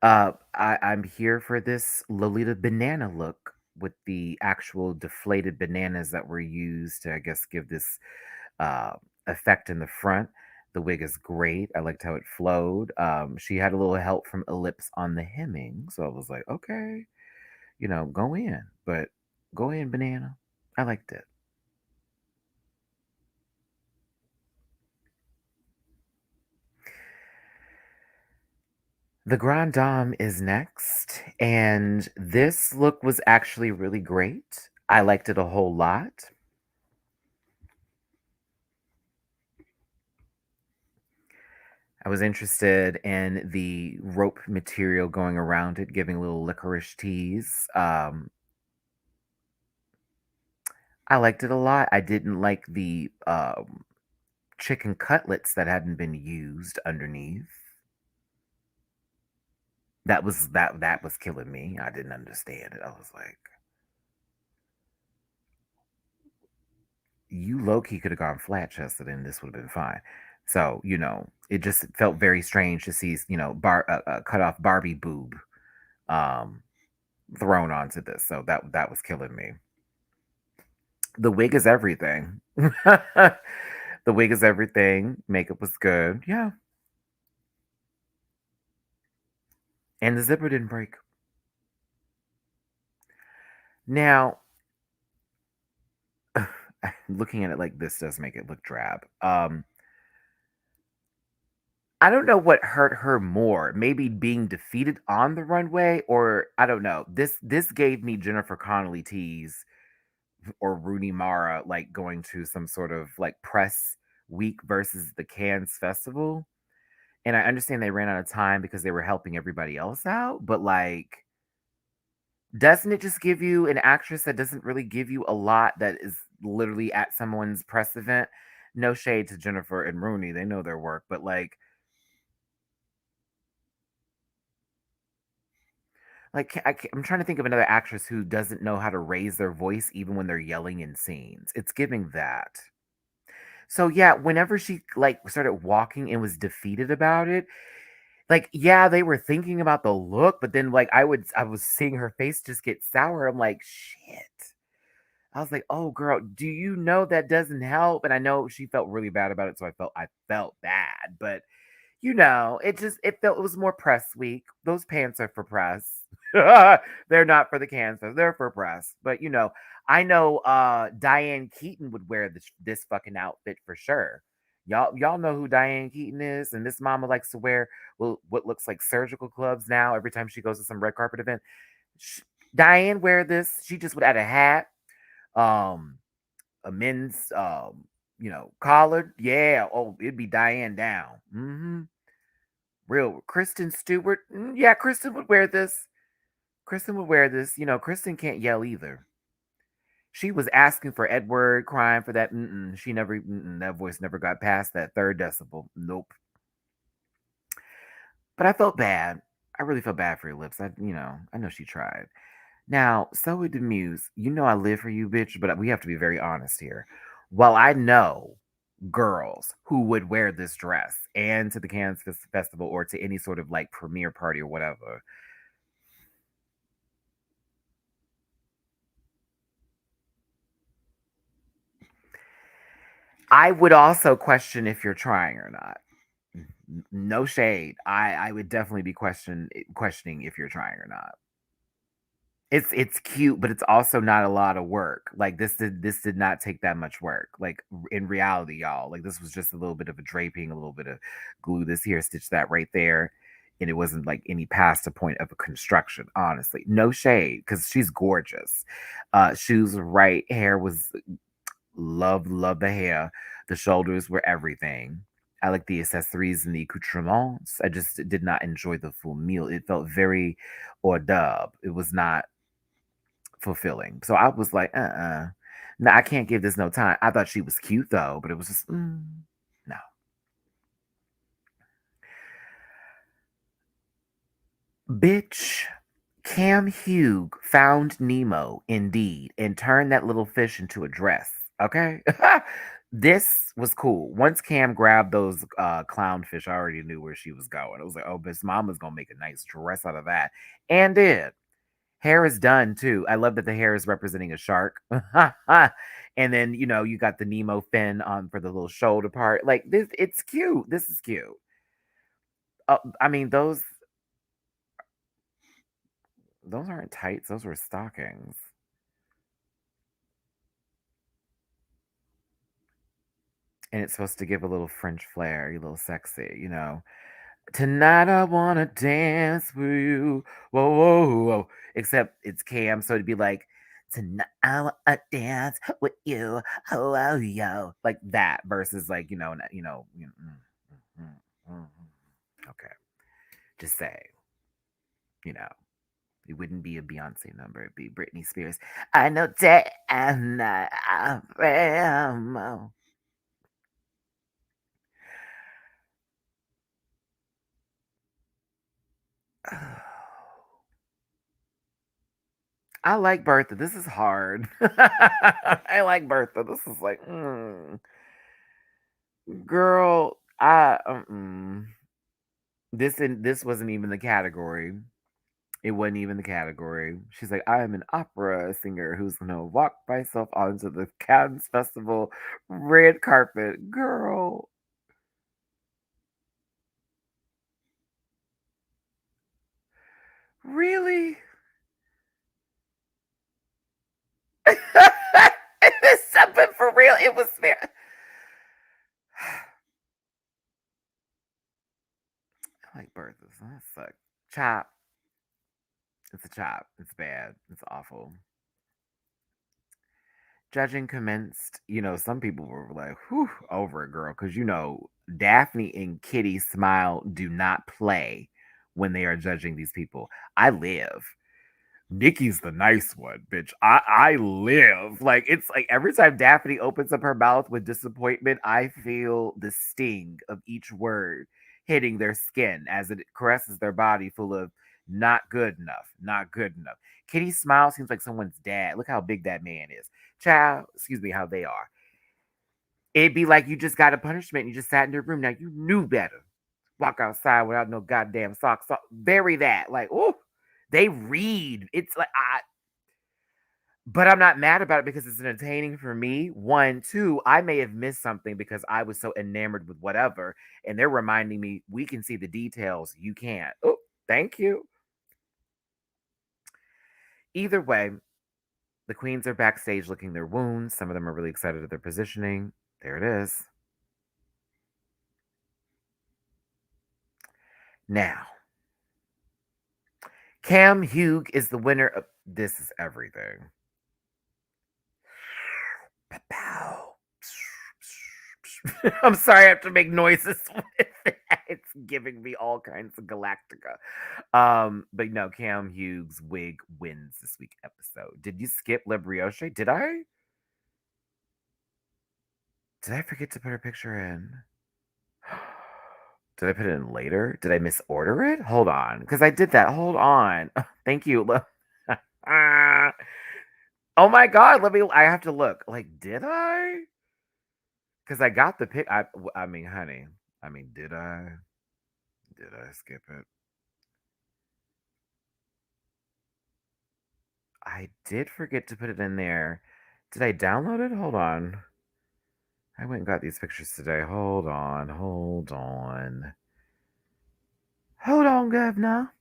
I'm here for this Lolita banana look with the actual deflated bananas that were used to, I guess, give this uh, effect in the front. The wig is great. I liked how it flowed. She had a little help from Ellipse on the hemming, so I was like, okay, go in, but go in, banana. I liked it. The Grand Dame is next, and this look was actually really great. I liked it a whole lot. I was interested in the rope material going around it, giving a little licorice tease. I liked it a lot. I didn't like the chicken cutlets that hadn't been used underneath. That was killing me. I didn't understand it. I was like, you low key could have gone flat chested and this would have been fine. So it just felt very strange to see cut off Barbie boob um, thrown onto this. So that was killing me. The wig is everything. The wig is everything. Makeup was good. Yeah. And the zipper didn't break. Now, looking at it like this does make it look drab. I don't know what hurt her more. Maybe being defeated on the runway, or I don't know. This gave me Jennifer Connelly tease or Rooney Mara like going to some sort of like press week versus the Cannes Festival. And I understand they ran out of time because they were helping everybody else out, but like, doesn't it just give you an actress that doesn't really give you a lot that is literally at someone's press event? No shade to Jennifer and Rooney, they know their work, but I'm trying to think of another actress who doesn't know how to raise their voice even when they're yelling in scenes. It's giving that. So yeah, whenever she like started walking and was defeated about it, like yeah, they were thinking about the look, but then like I was seeing her face just get sour. I'm like, shit. I was like, "Oh, girl, do you know that doesn't help?" And I know she felt really bad about it, so I felt bad, but it felt it was more press week. Those pants are for press. They're not for the cancer. They're for press. But I know Diane Keaton would wear this fucking outfit for sure. Y'all know who Diane Keaton is, and this mama likes to wear what looks like surgical gloves now every time she goes to some red carpet event. Sh Diane wear this. She just would add a hat, um, a men's collared. Yeah. Oh, it'd be Diane down. Real Kristen Stewart. Yeah, Kristen would wear this. Kristen would wear this. Kristen can't yell either. She was asking for Edward, crying for that. She never. That voice never got past that third decibel. Nope. But I felt bad. I really felt bad for your lips. I know she tried. Now, Zoe Demuse, I live for you, bitch, but we have to be very honest here. While I know girls who would wear this dress and to the Cannes Festival or to any sort of like premiere party or whatever, I would also question if you're trying or not. No shade. I would definitely be questioning if you're trying or not. It's cute, but it's also not a lot of work. Like this did not take that much work. Like in reality, y'all. Like this was just a little bit of a draping, a little bit of glue this here, stitch that right there. And it wasn't like any past a point of a construction, honestly. No shade, because she's gorgeous. Shoes were right, hair was love the hair. The shoulders were everything. I like the accessories and the accoutrements. I just did not enjoy the full meal. It felt very hors d'oeuvre. It was not fulfilling. So I was like, no, I can't give this no time. I thought she was cute though, but it was just no. Bitch, Cam Hugh found Nemo indeed and turned that little fish into a dress. Okay. This was cool. Once Cam grabbed those clownfish, I already knew where she was going. It was like, oh, Miss Mama's gonna make a nice dress out of that. And did. Hair is done too. I love that the hair is representing a shark. And then, you got the Nemo fin on for the little shoulder part. Like this, it's cute. This is cute. I mean, those aren't tights, those were stockings. And it's supposed to give a little French flair, a little sexy. Tonight I wanna dance with you. Whoa, whoa, whoa. Except it's Cam, so it'd be like, tonight I wanna dance with you. Oh, oh, yo. Like that versus like, okay. Just say, you know, it wouldn't be a Beyonce number, it'd be Britney Spears. I know day and night I am. I like Bertha. This is hard. I like Bertha. This is like, girl. This wasn't even the category. It wasn't even the category. She's like, I am an opera singer who's gonna walk myself onto the Cannes Festival red carpet. Girl, really? It was something for real. It was fair. I like Bertha. So that sucks. Chop. It's a chop. It's bad. It's awful. judging commenced, some people were like, whew, over it, girl. Because, Daphne and Kitty Smile do not play when they are judging these people. I live. Nikki's the nice one, bitch. I live. Like, it's like every time Daphne opens up her mouth with disappointment, I feel the sting of each word hitting their skin as it caresses their body full of not good enough, not good enough. Kitty Smile seems like someone's dad. Look how big that man is. Child, excuse me, how they are. It'd be like you just got a punishment and you just sat in your room. Now you knew better. Walk outside without no goddamn socks. Bury that. Like, oh, they read. It's like but I'm not mad about it because it's entertaining for me. One, two, I may have missed something because I was so enamored with whatever, and they're reminding me we can see the details. You can't. Oh, thank you. Either way, the queens are backstage licking their wounds. Some of them are really excited at their positioning. There it is. Now, Cam Hugh is the winner of This Is Everything. Pow. I'm sorry, I have to make noises with it. It's giving me all kinds of Galactica. But no, Cam Hughes' wig wins this week episode. Did you skip La Brioche? Did I? Did I forget to put her picture in? Did I put it in later? Did I misorder it? Hold on, because I did that. Hold on. Thank you. Oh my god, I have to look. Like, did I? Because I got the pic. I mean, honey. I mean, did I? Did I skip it? I did forget to put it in there. Did I download it? Hold on. I went and got these pictures today. Hold on. Hold on. Hold on, governor.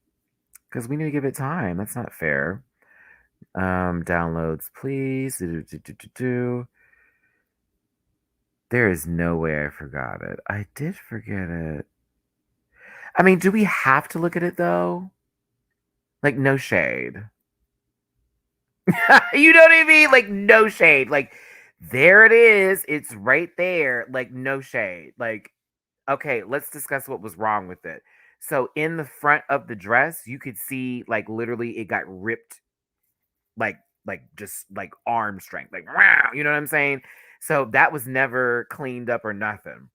Because we need to give it time. That's not fair. Downloads, please. There is no way I forgot it. I did forget it. I mean, do we have to look at it though? Like, no shade. You know what I mean? Like, no shade. Like, there it is. It's right there. Like, no shade. Like, okay, let's discuss what was wrong with it. So, in the front of the dress, you could see, like, literally it got ripped, like, just like arm strength. Like, wow. You know what I'm saying? So, that was never cleaned up or nothing.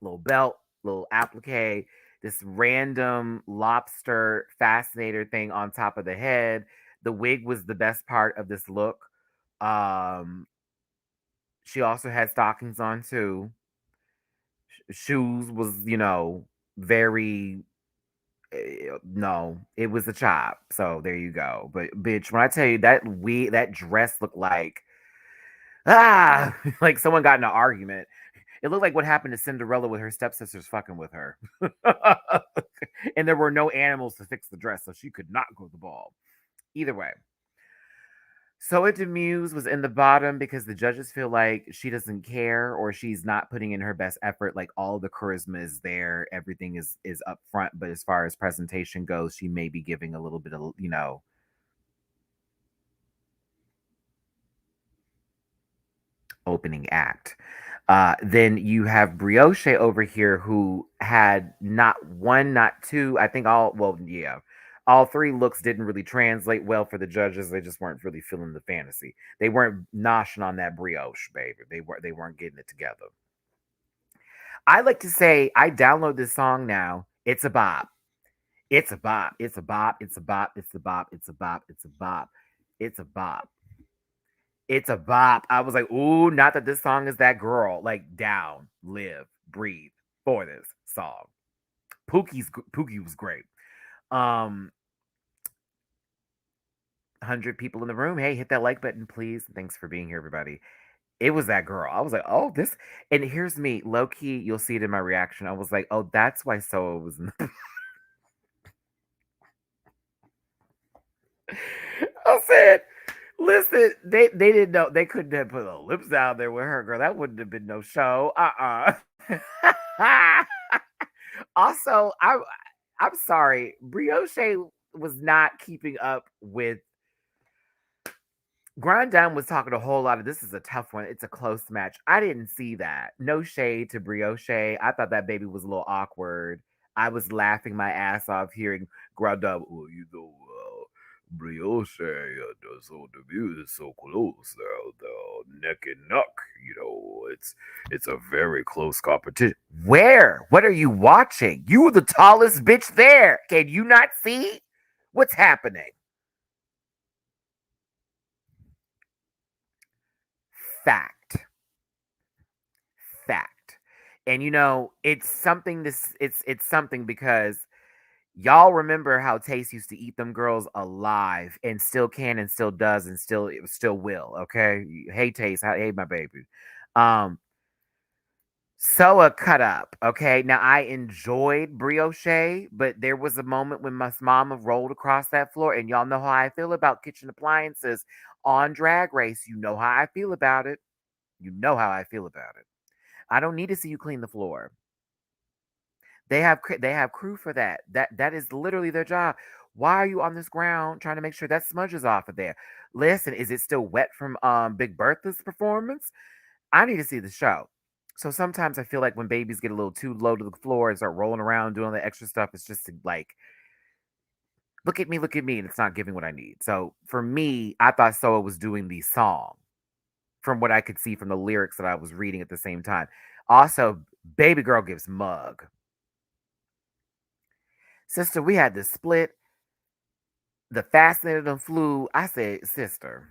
Little belt, little applique, this random lobster fascinator thing on top of the head. The wig was the best part of this look. Um, she also had stockings on too. Shoes was, very no, it was a chop. So there you go. But bitch, when I tell you that dress looked like like someone got in an argument. It looked like what happened to Cinderella with her stepsisters fucking with her. And there were no animals to fix the dress, so she could not go to the ball. Either way. Soa Demuse was in the bottom because the judges feel like she doesn't care or she's not putting in her best effort. Like all the charisma is there, everything is up front, but as far as presentation goes, she may be giving a little bit of, opening act. Then you have Brioche over here who had not one, not two, I think all three looks didn't really translate well for the judges. They just weren't really feeling the fantasy. They weren't noshing on that brioche, baby. They weren't getting it together. I like to say I download this song now. It's a bop. It's a bop. It's a bop. It's a bop. It's a bop. It's a bop. It's a bop. It's a bop. It's a bop. I was like, ooh, not that this song is that girl. Like, down, live, breathe for this song. Pookie was great. 100 people in the room. Hey, hit that like button, please. Thanks for being here, everybody. It was that girl. I was like, oh, this. And here's me, low key. You'll see it in my reaction. I was like, oh, that's why Soa was. I said, listen, they didn't know they couldn't have put the lips out there with her, girl. That wouldn't have been no show. Also, I'm sorry, Brioche was not keeping up with Grandin was talking a whole lot of this is a tough one. It's a close match. I didn't see that. No shade to Brioche. I thought that baby was a little awkward. I was laughing my ass off hearing Grandin. Well, Brioche, so the view is so close. The neck and neck. It's a very close competition. Where? What are you watching? You were the tallest bitch there. Can you not see what's happening? Fact. Fact. And it's something it's something because y'all remember how Taste used to eat them girls alive and still can and still does and still will, okay? Hey Taste, hey my baby. Um Soa cut up, okay? Now I enjoyed Brioche, but there was a moment when my mama rolled across that floor, and y'all know how I feel about kitchen appliances on Drag Race. You know how I feel about it. You know how I feel about it. I don't need to see you clean the floor. They have crew for that. That is literally their job. Why are you on this ground trying to make sure that smudge is off of there? Listen, is it still wet from Big Bertha's performance? I need to see the show. So sometimes I feel like when babies get a little too low to the floor and start rolling around doing all the extra stuff, it's just to, like, look at me, and it's not giving what I need. So for me, I thought Soa was doing the song from what I could see from the lyrics that I was reading at the same time. Also, baby girl gives mug. Sister, we had this split. The fascinated and flew. I said, sister.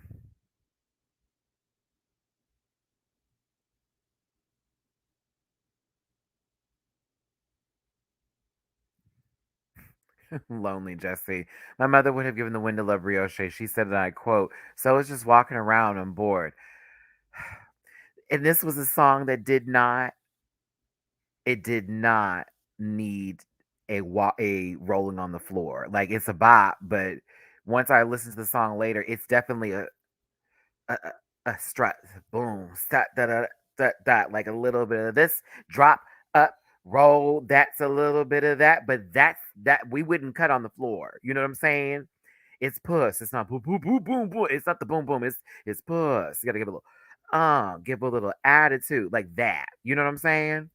Lonely Jesse. My mother would have given the wind to love Brioche. She said, and I quote, so it's just walking around on board. And this was a song that did not need a rolling on the floor. Like it's a bop, but once I listened to the song later, it's definitely a, a strut, boom, stat, da, da, da, da, like a little bit of this, drop, up, roll. That's a little bit of that, but that we wouldn't cut on the floor. You know what I'm saying? It's puss. It's not boom, boom, boom, boom, boom. It's not the boom, boom. It's puss. You gotta give a little attitude like that. You know what I'm saying?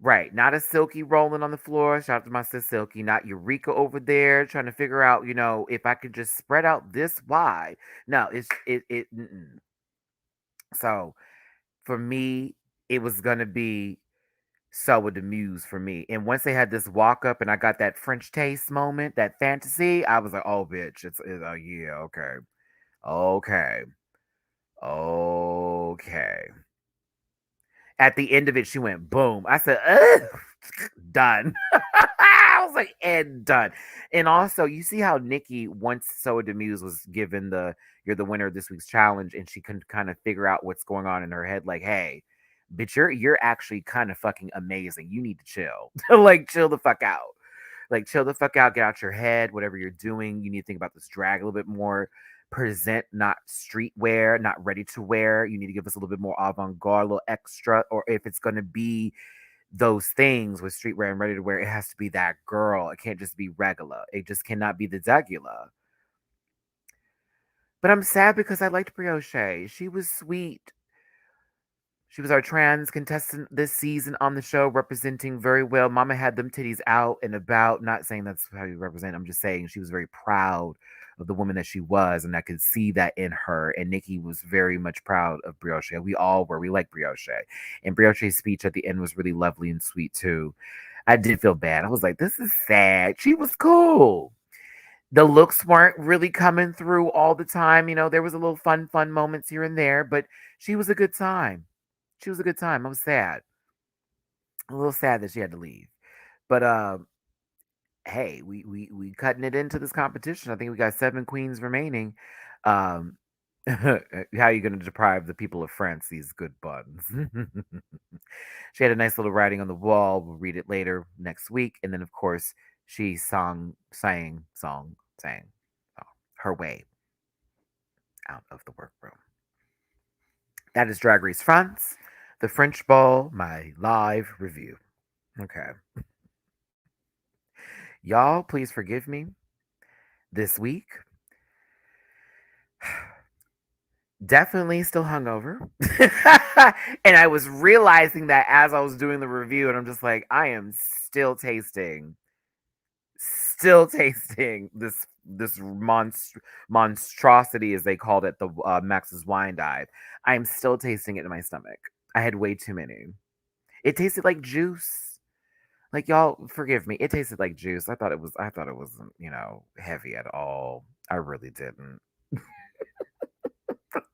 Right. Not a Silky rolling on the floor. Shout out to my sis Silky. Not Eureka over there trying to figure out, if I could just spread out this wide. No, mm-mm. So for me, it was gonna be so with the muse for me. And once they had this walk up and I got that French taste moment, that fantasy, I was like, oh bitch, it's oh yeah, okay. Okay. Okay. At the end of it, she went boom. I said, ugh, done. I was like, and done. And also, you see how Nikki, once Soa Demuse was given you're the winner of this week's challenge, and she can kind of figure out what's going on in her head, like, hey, bitch, you're actually kind of fucking amazing. You need to chill. Like, chill the fuck out. Like, chill the fuck out, get out your head, whatever you're doing. You need to think about this drag a little bit more. Present, not streetwear, not ready to wear. You need to give us a little bit more avant garde, a little extra. Or if it's going to be those things with streetwear and ready to wear, it has to be that girl. It can't just be regular. It just cannot be the Degula. But I'm sad because I liked Brioche. She was sweet. She was our trans contestant this season on the show, representing very well. Mama had them titties out and about. Not saying that's how you represent. I'm just saying she was very proud of the woman that she was, and I could see that in her. And Nikki was very much proud of Brioche. We all were. We like Brioche. And Brioche's speech at the end was really lovely and sweet too. I did feel bad. I was like, this is sad. She was cool. The looks weren't really coming through all the time. There was a little fun moments here and there, but she was a good time. She was a good time. I was sad. A little sad that she had to leave. But hey, we cutting it into this competition. I think we got 7 queens remaining. Um how are you going to deprive the people of France these good buns? She had a nice little writing on the wall. We'll read it later next week. And then of course she sang her way out of the workroom. That is Drag Race France, the French Ball, my live review. Okay. Y'all, please forgive me. This week, Definitely still hungover. And I was realizing that as I was doing the review, and I'm just like, I am still tasting this monstrosity, as they called it, the Max's wine dive. I'm still tasting it in my stomach. I had way too many. It tasted like juice. Like, y'all, forgive me. It tasted like juice. I thought it wasn't, heavy at all. I really didn't.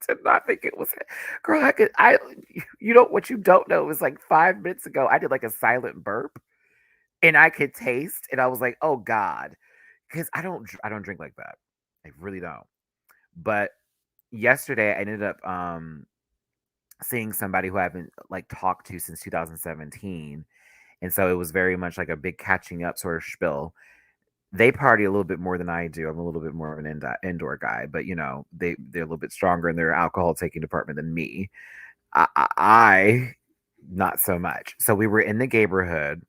Did not think it was. Girl, what you don't know is like 5 minutes ago, I did like a silent burp and I could taste, and I was like, oh God. Because I don't drink like that. I really don't. But yesterday I ended up seeing somebody who I haven't like talked to since 2017. And so it was very much like a big catching up sort of spiel. They party a little bit more than I do. I'm a little bit more of an indoor guy, but they're a little bit stronger in their alcohol taking department than me. I not so much. So we were in the neighborhood.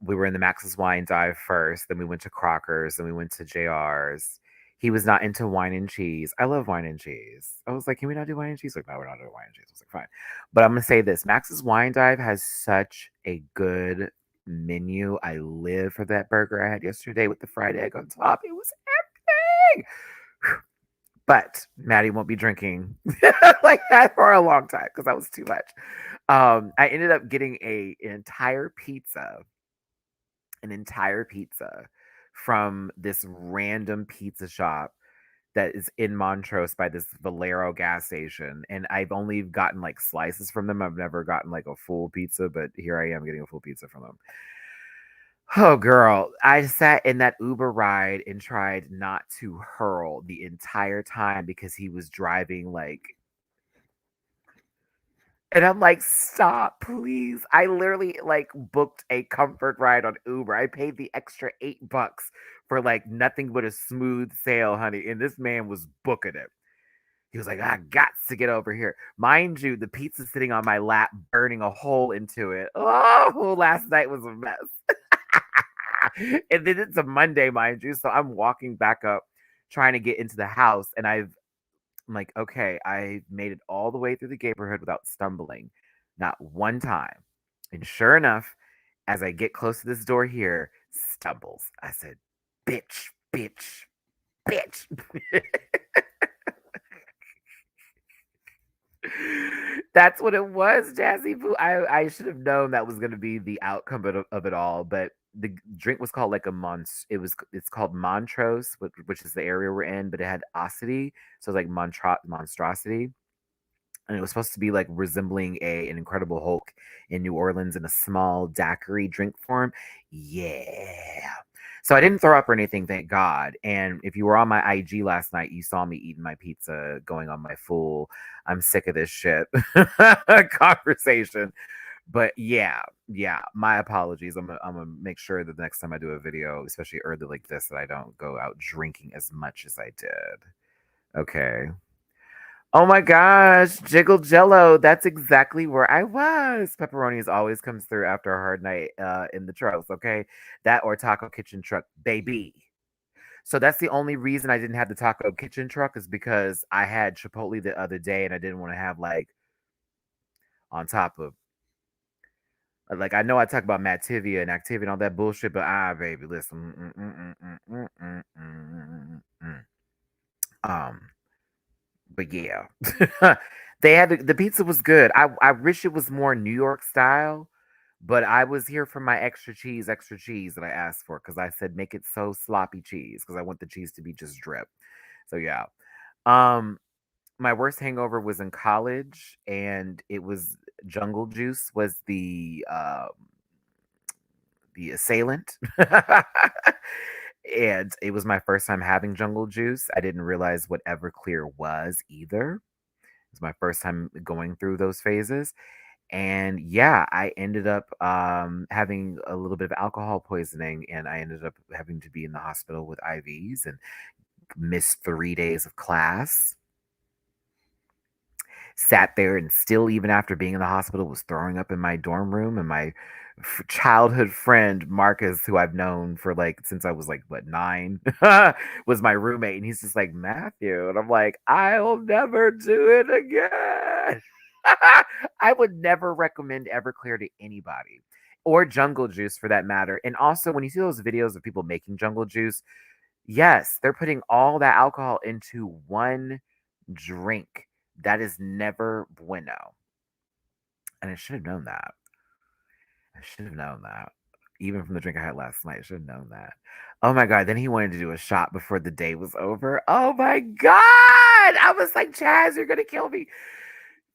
We were in the Max's Wine Dive first, then we went to Crocker's, then we went to JR's. He was not into wine and cheese. I love wine and cheese. I was like, can we not do wine and cheese? Like, no, we're not doing wine and cheese. I was like, fine. But I'm gonna say this: Max's Wine Dive has such a good menu. I live for that burger I had yesterday with the fried egg on top. It was everything. But Maddie won't be drinking like that for a long time because that was too much. I ended up getting an entire pizza from this random pizza shop that is in Montrose by this Valero gas station. And I've only gotten like slices from them. I've never gotten like a full pizza, but here I am getting a full pizza from them. Oh, girl. I sat in that Uber ride and tried not to hurl the entire time because he was driving like, and I'm like, stop, please. I literally like booked a comfort ride on Uber. I paid the extra $8 for like nothing but a smooth sail, honey. And this man was booking it. He was like, I got to get over here. Mind you, the pizza sitting on my lap, burning a hole into it. Oh, last night was a mess. And then it's a Monday, mind you. So I'm walking back up, trying to get into the house. And I'm like, okay, I made it all the way through the neighborhood without stumbling, not one time. And sure enough, as I get close to this door here, stumbles. I said, bitch, bitch, bitch. That's what it was, Jazzy Boo. I should have known that was going to be the outcome of it all. But the drink was called like a it's called Montrose, which is the area we're in, but it had osity, so it's like monstrosity, and it was supposed to be like resembling an Incredible Hulk in New Orleans in a small daiquiri drink form. Yeah. So I didn't throw up or anything, thank God. And if you were on my IG last night, you saw me eating my pizza, going on my full "I'm sick of this shit" conversation. But yeah, my apologies. I'm gonna make sure that the next time I do a video, especially early like this, that I don't go out drinking as much as I did. Okay. Oh my gosh, Jiggle Jello. That's exactly where I was. Pepperonis always comes through after a hard night in the trucks, okay? That or Taco Kitchen Truck, baby. So that's the only reason I didn't have the Taco Kitchen Truck is because I had Chipotle the other day and I didn't want to have like on top of like I know I talk about Mativia and Activia and all that bullshit, but baby, listen. Um, but yeah, they had the pizza was good. I wish it was more New York style, but I was here for my extra cheese that I asked for because I said make it so sloppy cheese because I want the cheese to be just drip. So yeah, um, my worst hangover was in college, and it was Jungle Juice was the assailant. And it was my first time having Jungle Juice. I didn't realize what Everclear was either. It's my first time going through those phases. And yeah, I ended up having a little bit of alcohol poisoning, and I ended up having to be in the hospital with IVs and missed 3 days of class. Sat there and still, even after being in the hospital, was throwing up in my dorm room, and my childhood friend Marcus, who I've known for like since I was like what 9, was my roommate, and he's just like Matthew, and I'm like, I'll never do it again. I would never recommend Everclear to anybody, or Jungle Juice for that matter. And also, when you see those videos of people making Jungle Juice, yes, they're putting all that alcohol into one drink. That is never bueno, and I should have known that. I should have known that. Even from the drink I had last night, I should have known that. Oh my god, then he wanted to do a shot before the day was over. Oh my god! I was like, Chaz, you're gonna kill me.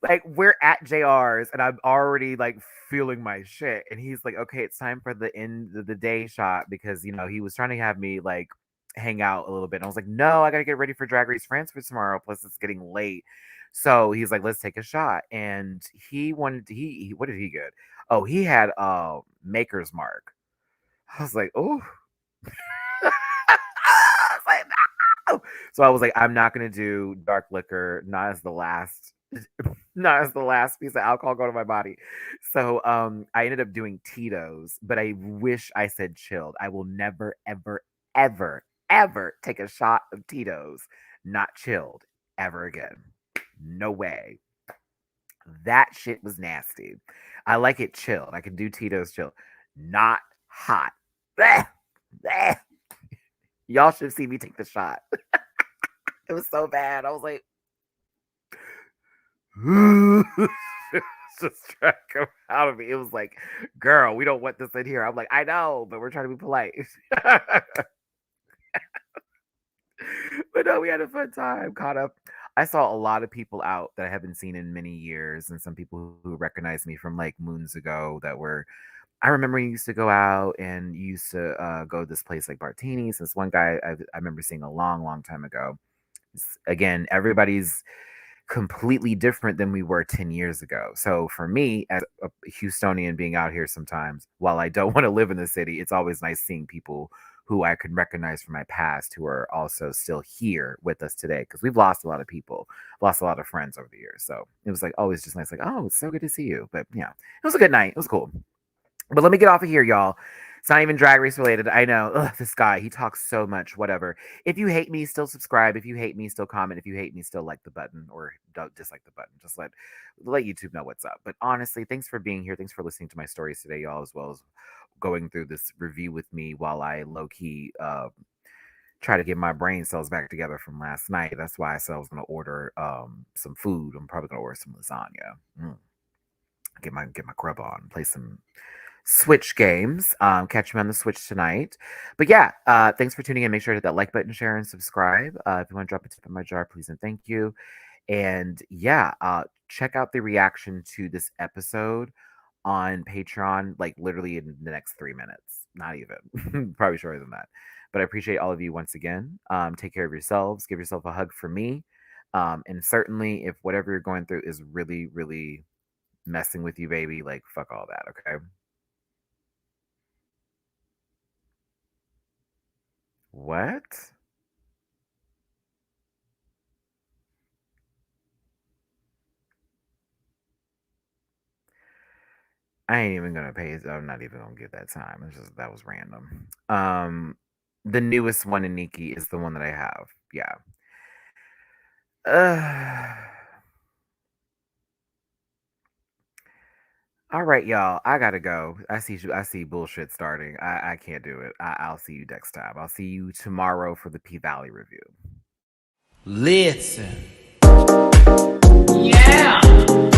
Like, we're at JR's and I'm already like feeling my shit. And he's like, okay, it's time for the end of the day shot because he was trying to have me like hang out a little bit. And I was like, no, I gotta get ready for Drag Race France for tomorrow. Plus it's getting late. So he's like, let's take a shot. And he wanted to, he what did he get? Oh, he had Maker's Mark. I was like, oh. I was like, no. So I was like, I'm not gonna do dark liquor, not as the last piece of alcohol going to my body. So I ended up doing Tito's, but I wish I said chilled. I will never, ever, ever, ever take a shot of Tito's not chilled ever again. No way. That shit was nasty. I like it chilled. I can do Tito's chilled. Not hot. Bleh, bleh. Y'all should see me take the shot. It was so bad. I was like, just trying to come out of me. It was like, girl, we don't want this in here. I'm like, I know, but we're trying to be polite. But no, we had a fun time. Caught up. I saw a lot of people out that I haven't seen in many years, and some people who recognized me from like moons ago that were. I remember you used to go out and you used to go to this place like Bartini's. This one guy I remember seeing a long, long time ago. Again, everybody's completely different than we were 10 years ago. So for me, as a Houstonian being out here sometimes, while I don't want to live in the city, it's always nice seeing people who I can recognize from my past who are also still here with us today because we've lost a lot of people, lost a lot of friends over the years. So it was like always just nice, like, oh, it's so good to see you. But yeah, it was a good night. It was cool. But let me get off of here, y'all. It's not even Drag Race related. I know. Ugh, this guy, he talks so much. Whatever. If you hate me, still subscribe. If you hate me, still comment. If you hate me, still like the button or don't dislike the button. Just let YouTube know what's up. But honestly, thanks for being here. Thanks for listening to my stories today, y'all, as well as going through this review with me while I low-key try to get my brain cells back together from last night. That's why I said I was going to order some food. I'm probably going to order some lasagna. Get my grub on. Play some Switch games. Catch me on the Switch tonight. But yeah, thanks for tuning in. Make sure to hit that like button, share, and subscribe. If you want to drop a tip in my jar, please and thank you. And yeah, check out the reaction to this episode on Patreon, like literally in the next 3 minutes. Not even. Probably shorter than that. But I appreciate all of you once again. Take care of yourselves. Give yourself a hug for me. And certainly, if whatever you're going through is really, really messing with you, baby, like fuck all that, okay? What? I ain't even gonna pay. I'm not even gonna give that time. It's just that was random. The newest one in Nikki is the one that I have. Yeah. All right, y'all. I gotta go. I see bullshit starting. I can't do it. I'll see you next time. I'll see you tomorrow for the P Valley review. Listen. Yeah.